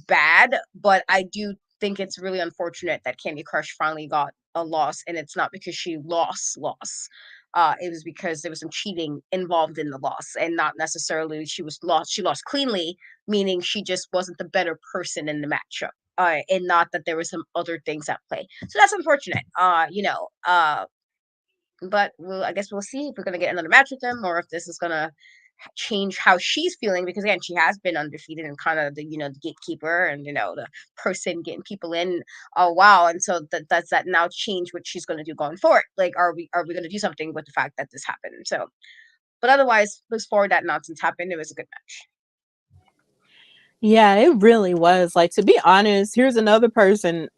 bad, but I do think it's really unfortunate that Kandi Krush finally got a loss, and it's not because she lost. It was because there was some cheating involved in the loss, and not necessarily she lost cleanly, meaning she just wasn't the better person in the matchup. And not that there were some other things at play. So that's unfortunate. But I guess we'll see if we're gonna get another match with them, or if this is gonna change how she's feeling, because again she has been undefeated and kind of the gatekeeper and the person getting people in. Oh wow. And so does that now change what she's going to do going forward? Like are we going to do something with the fact that this happened? So but otherwise, before that nonsense happened, it was a good match. Yeah, it really was. Like, to be honest, here's another person.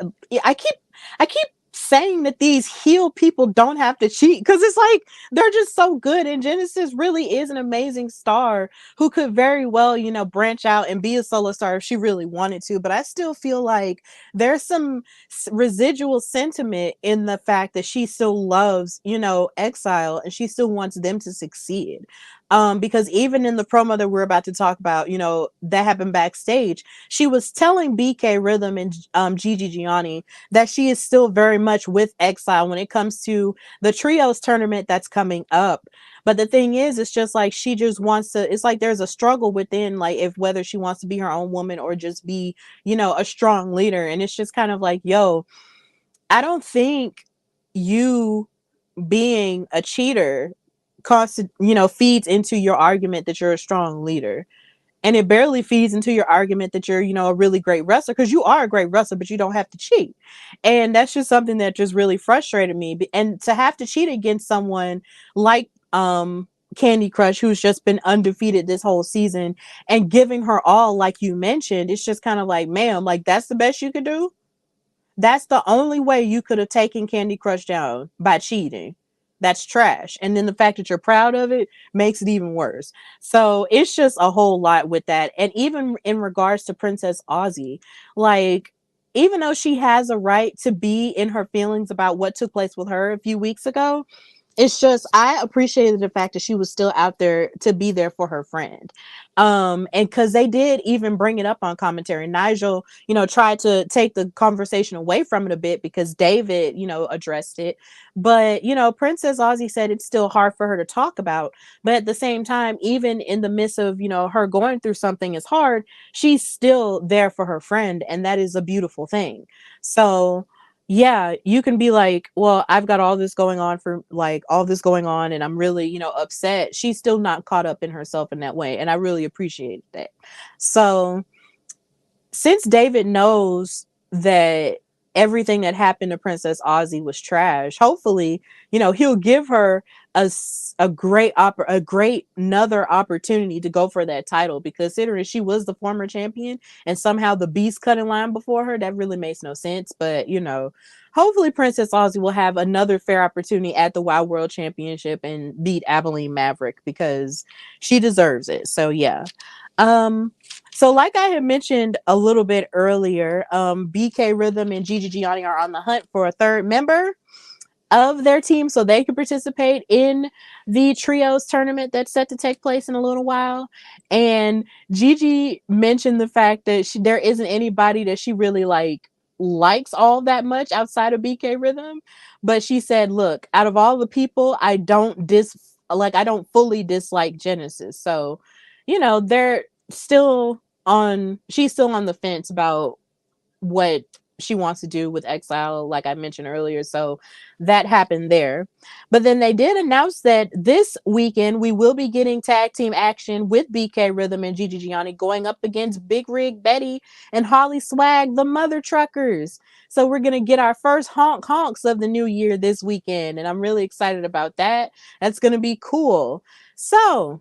I keep saying that these heel people don't have to cheat because it's like they're just so good. And Genesis really is an amazing star who could very well, branch out and be a solo star if she really wanted to. But I still feel like there's some residual sentiment in the fact that she still loves, Exile, and she still wants them to succeed. Because even in the promo that we're about to talk about, that happened backstage, she was telling BK Rhythm and Gigi Gianni that she is still very much with Exile when it comes to the trios tournament that's coming up. But the thing is, it's just like she just wants to, it's like there's a struggle within, like, if whether she wants to be her own woman or just be, a strong leader. And it's just kind of like, yo, I don't think you being a cheater feeds into your argument that you're a strong leader. And it barely feeds into your argument that you're, a really great wrestler, because you are a great wrestler, but you don't have to cheat. And that's just something that just really frustrated me. And to have to cheat against someone like Kandi Krush, who's just been undefeated this whole season, and giving her all, like you mentioned, it's just kind of like, ma'am, like that's the best you could do. That's the only way you could have taken Kandi Krush down, by cheating. That's trash. And then the fact that you're proud of it makes it even worse. So it's just a whole lot with that. And even in regards to Princess Aussie, like, even though she has a right to be in her feelings about what took place with her a few weeks ago, it's just I appreciated the fact that she was still out there to be there for her friend. And because they did even bring it up on commentary. Nigel, tried to take the conversation away from it a bit because David, addressed it. But, Princess Aussie said it's still hard for her to talk about. But at the same time, even in the midst of, her going through something is hard, she's still there for her friend. And that is a beautiful thing. So yeah, you can be like, well, I've got all this going on and I'm really, upset. She's still not caught up in herself in that way. And I really appreciate that. So since David knows that everything that happened to Princess Aussie was trash, hopefully, he'll give her a great another opportunity to go for that title, because considering she was the former champion and somehow the beast cut in line before her, that really makes no sense. But hopefully Princess Aussie will have another fair opportunity at the Wild World Championship and beat Abilene Maverick, because she deserves it. So yeah. So like I had mentioned a little bit earlier, BK Rhythm and Gigi Gianni are on the hunt for a third member of their team so they can participate in the trios tournament that's set to take place in a little while. And Gigi mentioned the fact that there isn't anybody that she really likes all that much outside of BK Rhythm. But she said, look, out of all the people, I don't fully dislike Genesis. So, they're still she's still on the fence about what she wants to do with Exile, like I mentioned earlier. So that happened there. But then they did announce that this weekend we will be getting tag team action with BK Rhythm and Gigi Gianni going up against Big Rig Betty and Holly Swag, the Mother Truckers. So we're gonna get our first honks of the new year this weekend, and I'm really excited about that. That's gonna be cool. So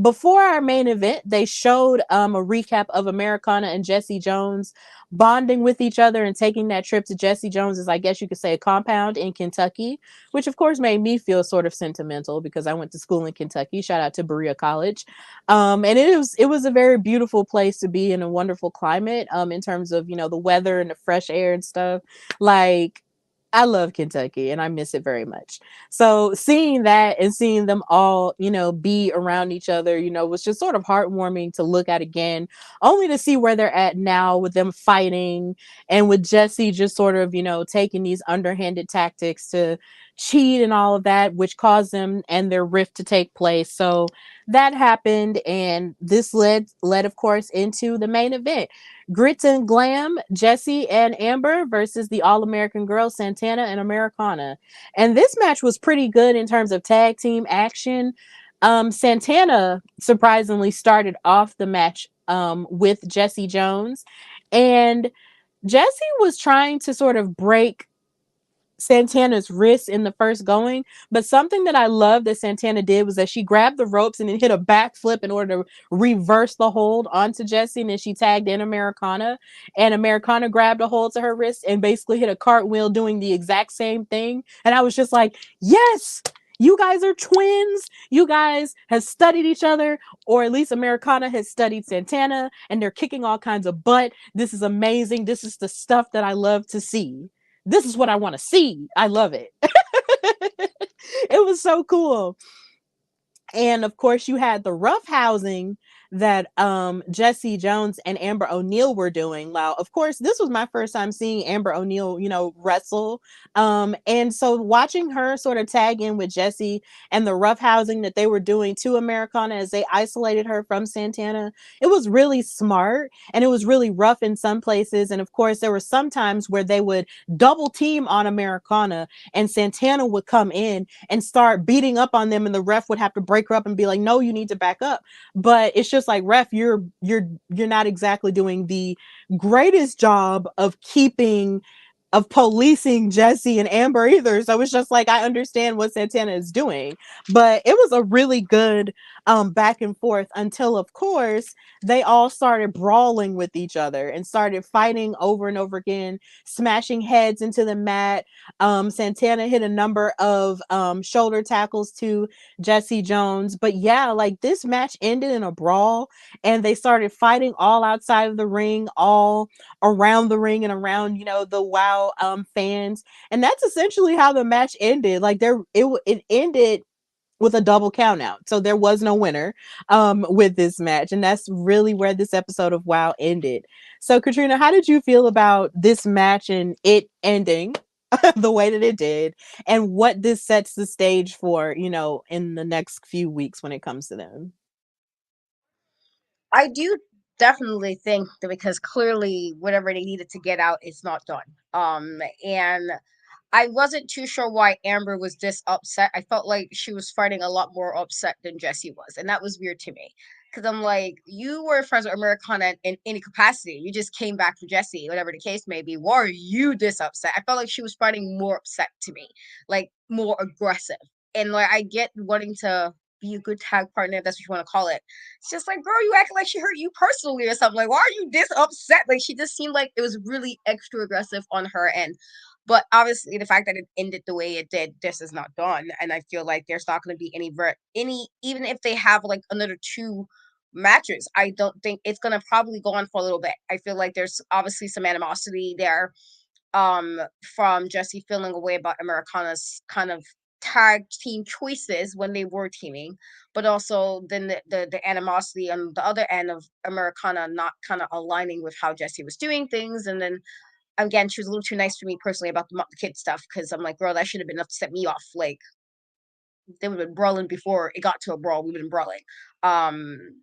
before our main event, they showed a recap of Americana and Jessie Jones bonding with each other and taking that trip to Jessie Jones's, I guess you could say, a compound in Kentucky, which of course made me feel sort of sentimental because I went to school in Kentucky. Shout out to Berea College. And it was a very beautiful place to be in, a wonderful climate in terms of, the weather and the fresh air and stuff. Like, I love Kentucky and I miss it very much. So seeing that and seeing them all, be around each other, was just sort of heartwarming to look at again, only to see where they're at now with them fighting and with Jessie just sort of, taking these underhanded tactics to cheat and all of that, which caused them and their rift to take place. So that happened, and this led of course into the main event. Grits and Glam, Jessie and Amber versus the All American Girls, Santana and Americana. And this match was pretty good in terms of tag team action. Santana surprisingly started off the match with Jessie Jones, and Jessie was trying to sort of break Santana's wrist in the first going. But something that I love that Santana did was that she grabbed the ropes and then hit a backflip in order to reverse the hold onto Jessie. And then she tagged in Americana. And Americana grabbed a hold to her wrist and basically hit a cartwheel doing the exact same thing. And I was just like, yes, you guys are twins. You guys have studied each other, or at least Americana has studied Santana, and they're kicking all kinds of butt. This is amazing. This is the stuff that I love to see. This is what I want to see. I love it. It was so cool. And of course, you had the rough housing that Jessie Jones and Amber O'Neal were doing. Now, of course, this was my first time seeing Amber O'Neal, wrestle. And so watching her sort of tag in with Jessie and the rough housing that they were doing to Americana as they isolated her from Santana, it was really smart and it was really rough in some places. And of course, there were some times where they would double team on Americana and Santana would come in and start beating up on them, and the ref would have to break her up and be like, no, you need to back up. But it's just like, ref, you're not exactly doing the greatest job of policing Jessie and Amber either. So it's just like, I understand what Santana is doing, but it was a really good back and forth until, of course, they all started brawling with each other and started fighting over and over again, smashing heads into the mat. Santana hit a number of shoulder tackles to Jessie Jones. But yeah, like, this match ended in a brawl, and they started fighting all outside of the ring, all around the ring and around, the WoW fans. And that's essentially how the match ended. Like, it ended with a double count out. So there was no winner with this match. And that's really where this episode of WoW ended. So Katrina, how did you feel about this match and it ending the way that it did, and what this sets the stage for, in the next few weeks when it comes to them? I do definitely think that because clearly whatever they needed to get out is not done. And I wasn't too sure why Amber was this upset. I felt like she was fighting a lot more upset than Jessie was, and that was weird to me. Because I'm like, you were friends with Americana in any capacity. You just came back for Jessie, whatever the case may be. Why are you this upset? I felt like she was fighting more upset to me, like more aggressive. And like, I get wanting to be a good tag partner, if that's what you want to call it. It's just like, girl, you acting like she hurt you personally or something. Like, why are you this upset? Like, she just seemed like it was really extra aggressive on her end. But obviously, the fact that it ended the way it did, this is not done, and I feel like there's not going to be any, even if they have like another two matches, I don't think it's going to probably go on for a little bit. I feel like there's obviously some animosity there, from Jessie feeling a way about Americana's kind of tag team choices when they were teaming, but also then the animosity on the other end of Americana not kind of aligning with how Jessie was doing things, and then again, she was a little too nice for me personally about the kid stuff, because I'm like, girl, that should have been enough to set me off. Like, they would have been brawling before it got to a brawl. We've been brawling. Um,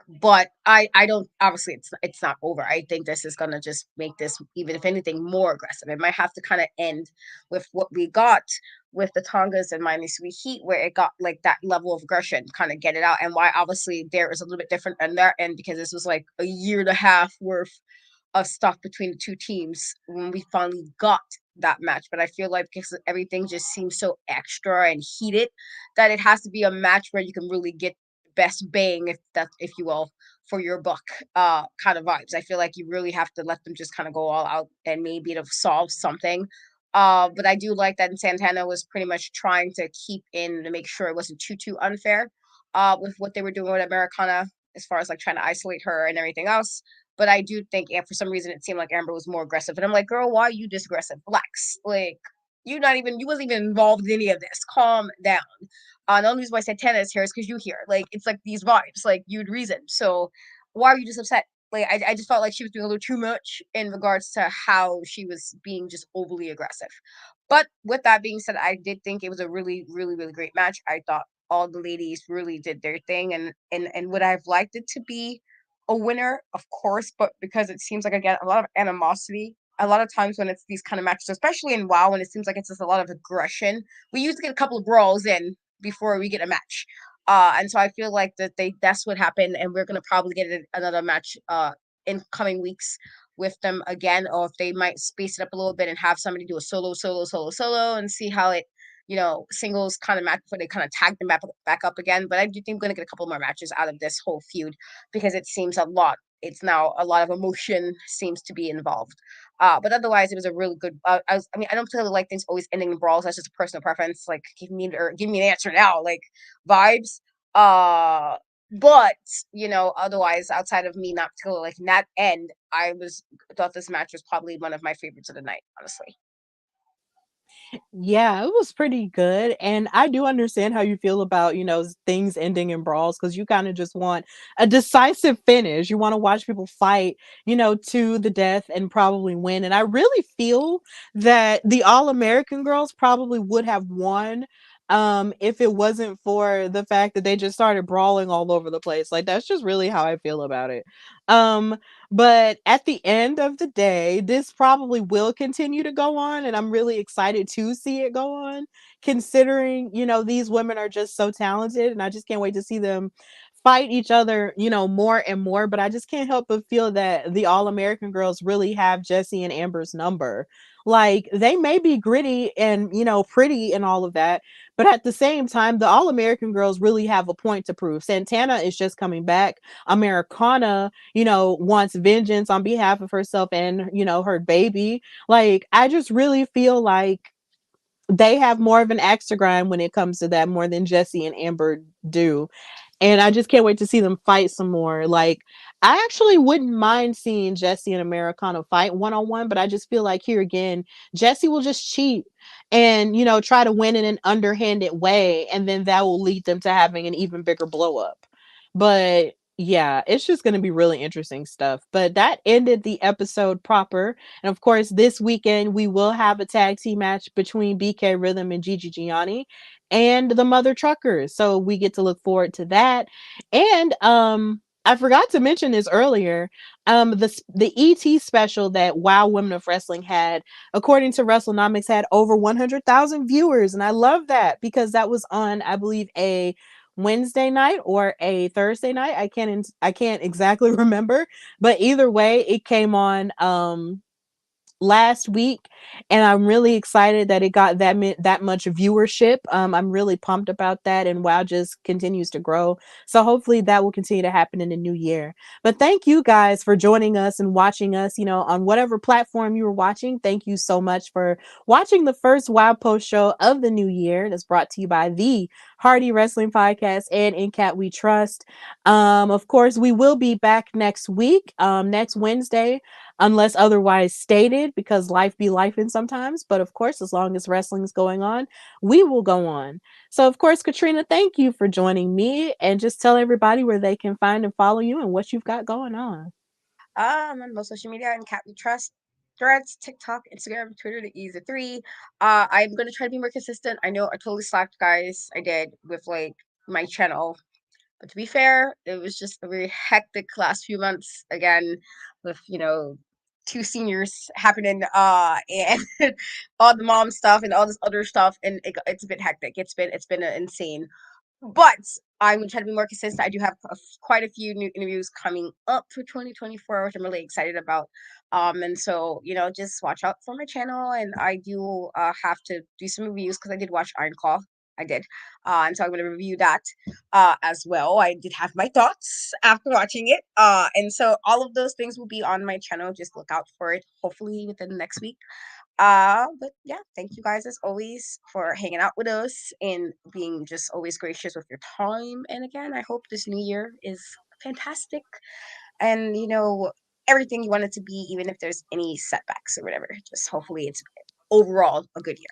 But I don't, obviously it's not over. I think this is gonna just make this, even if anything, more aggressive. It might have to kind of end with what we got with the Tongas and Miami Sweet Heat, where it got like that level of aggression, kind of get it out. And why obviously there is a little bit different on their end, because this was like a year and a half worth of stuff between the two teams when we finally got that match. But I feel like because everything just seems so extra and heated, that it has to be a match where you can really get best bang, if you will, for your buck, kind of vibes. I feel like you really have to let them just kind of go all out, and maybe it'll solve something. But I do like that Santana was pretty much trying to keep in to make sure it wasn't too unfair with what they were doing with Americana, as far as like trying to isolate her and everything else. But I do think, and for some reason, it seemed like Amber was more aggressive. And I'm like, girl, why are you this aggressive? Relax. Like, you wasn't even involved in any of this. Calm down. The only reason why I said Tana is here is because you here. Like, it's like these vibes. Like, you'd reason. So why are you just upset? Like, I just felt like she was doing a little too much in regards to how she was being just overly aggressive. But with that being said, I did think it was a really great match. I thought all the ladies really did their thing, and would I've liked it to be a winner, of course, but because it seems like, again, a lot of animosity. A lot of times when it's these kind of matches, especially in WoW, when it seems like it's just a lot of aggression, we used to get a couple of brawls in before we get a match. And so I feel like that's what happened, and we're gonna probably get another match in coming weeks with them again, or if they might space it up a little bit and have somebody do a solo, and see how it, singles kind of match before they kind of tag them back up again. But I do think we're gonna get a couple more matches out of this whole feud, because it seems a lot. It's now a lot of emotion seems to be involved. But otherwise, it was a really good. I mean, I don't particularly like things always ending in brawls. That's just a personal preference. Like, give me an answer now. Like, vibes. Uh, but otherwise, outside of me not particularly liking that end, thought this match was probably one of my favorites of the night. Honestly. Yeah, it was pretty good. And I do understand how you feel about, things ending in brawls because you kind of just want a decisive finish. You want to watch people fight, to the death and probably win. And I really feel that the All American girls probably would have won if it wasn't for the fact that they just started brawling all over the place. Like that's just really how I feel about it. Um but at the end of the day, this probably will continue to go on, and I'm really excited to see it go on, considering, these women are just so talented, and I just can't wait to see them fight each other, more and more. But I just can't help but feel that the All American girls really have Jessie and Amber's number. Like, they may be gritty and, pretty and all of that, but at the same time, the All American girls really have a point to prove. Santana is just coming back. Americana, wants vengeance on behalf of herself and, her baby. Like, I just really feel like they have more of an axe to grind when it comes to that, more than Jessie and Amber do. And I just can't wait to see them fight some more. Like, I actually wouldn't mind seeing Jessie and Americana fight one on one, but I just feel like here again, Jessie will just cheat and, try to win in an underhanded way. And then that will lead them to having an even bigger blow up. But yeah, it's just going to be really interesting stuff. But that ended the episode proper. And of course, this weekend we will have a tag team match between BK Rhythm and Gigi Gianni and the Mother Truckers. So we get to look forward to that. And I forgot to mention this earlier. The ET special that Wow Women of Wrestling had, according to WrestleNomics, had over 100,000 viewers, and I love that because that was on, I believe, a Wednesday night or a Thursday night. I can't exactly remember, but either way, it came on last week, and I'm really excited that it got that much viewership. I'm really pumped about that, and WoW just continues to grow. So hopefully that will continue to happen in the new year. But thank you guys for joining us and watching us, on whatever platform you were watching. Thank you so much for watching the first WoW Post show of the new year. That's brought to you by the Hardy Wrestling Podcast and In Cat We Trust. Of course, we will be back next week, next Wednesday, unless otherwise stated, because life be life in sometimes. But of course, as long as wrestling is going on, we will go on. So, of course, Katrina, thank you for joining me, and just tell everybody where they can find and follow you and what you've got going on. On most social media and Cat We Trust, Threads, TikTok, Instagram, Twitter, the E's of three. I'm gonna try to be more consistent. I know I totally slacked, guys. I did with like my channel, But to be fair, it was just a very hectic last few months again, with two seniors happening, and all the mom stuff and all this other stuff, and it's a bit hectic. It's been insane. But I'm gonna try to be more consistent. I do have quite a few new interviews coming up for 2024, which I'm really excited about. And so just watch out for my channel. And I do have to do some reviews because I did watch Iron Claw. I did, and so I'm gonna review that as well. I did have my thoughts after watching it, and so all of those things will be on my channel. Just look out for it. Hopefully within the next week. But yeah, thank you guys as always for hanging out with us and being just always gracious with your time. And again, I hope this new year is fantastic and everything you want it to be, even if there's any setbacks or whatever. Just hopefully it's overall a good year.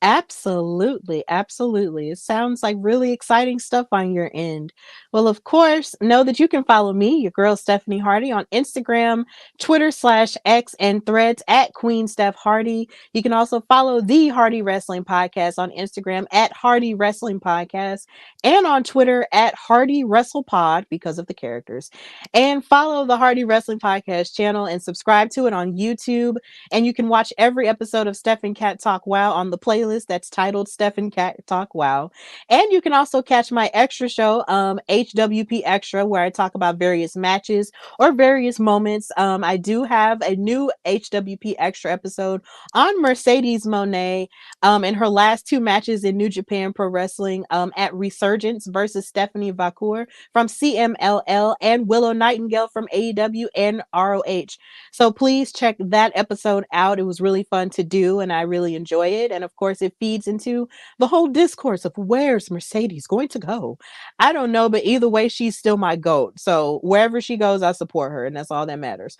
Absolutely, absolutely. It sounds like really exciting stuff on your end. Well, of course, know that you can follow me, your girl Stephanie Hardy, on Instagram, Twitter/X, and Threads at Queen Steph Hardy. You can also follow the Hardy Wrestling Podcast on Instagram at Hardy Wrestling Podcast and on Twitter at Hardy Wrestle Pod because of the characters. And follow the Hardy Wrestling Podcast channel and subscribe to it on YouTube. And you can watch every episode of Steph and Cat Talk Wow on the playlist that's titled Steph and Cat Talk Wow. And you can also catch my extra show, HWP Extra, where I talk about various matches or various moments. I do have a new HWP Extra episode on Mercedes Monet in her last two matches in New Japan Pro Wrestling at Resurgence versus Stephanie Vacour from CMLL and Willow Nightingale from AEW and ROH. So please check that episode out. It was really fun to do and I really enjoy it. And of course, it feeds into the whole discourse of where's Mercedes going to go? I don't know, but either way, she's still my GOAT. So wherever she goes, I support her, and that's all that matters.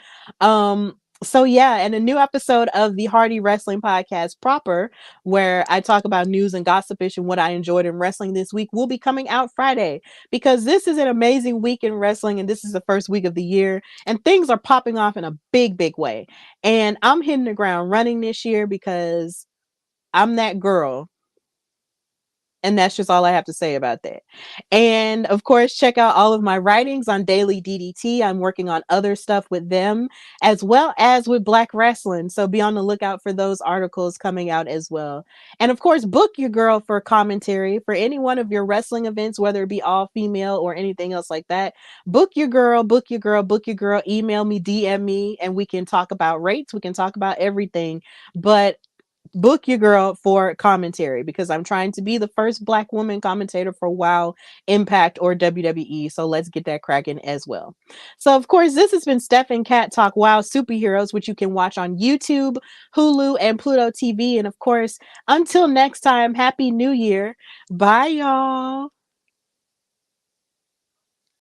So yeah, and a new episode of the Hardy Wrestling Podcast proper, where I talk about news and gossipish and what I enjoyed in wrestling this week, will be coming out Friday because this is an amazing week in wrestling and this is the first week of the year and things are popping off in a big, big way. And I'm hitting the ground running this year because I'm that girl. And that's just all I have to say about that. And of course, check out all of my writings on Daily DDT. I'm working on other stuff with them as well as with Black Wrestling. So be on the lookout for those articles coming out as well. And of course, book your girl for commentary for any one of your wrestling events, whether it be all female or anything else like that. Book your girl, book your girl, book your girl. Email me, DM me, and we can talk about rates. We can talk about everything. But book your girl for commentary because I'm trying to be the first Black woman commentator for WoW, Impact, or WWE. So let's get that cracking as well. So, of course, this has been Steph and Cat Talk WoW Superheroes, which you can watch on YouTube, Hulu, and Pluto TV. And of course, until next time, Happy New Year. Bye, y'all.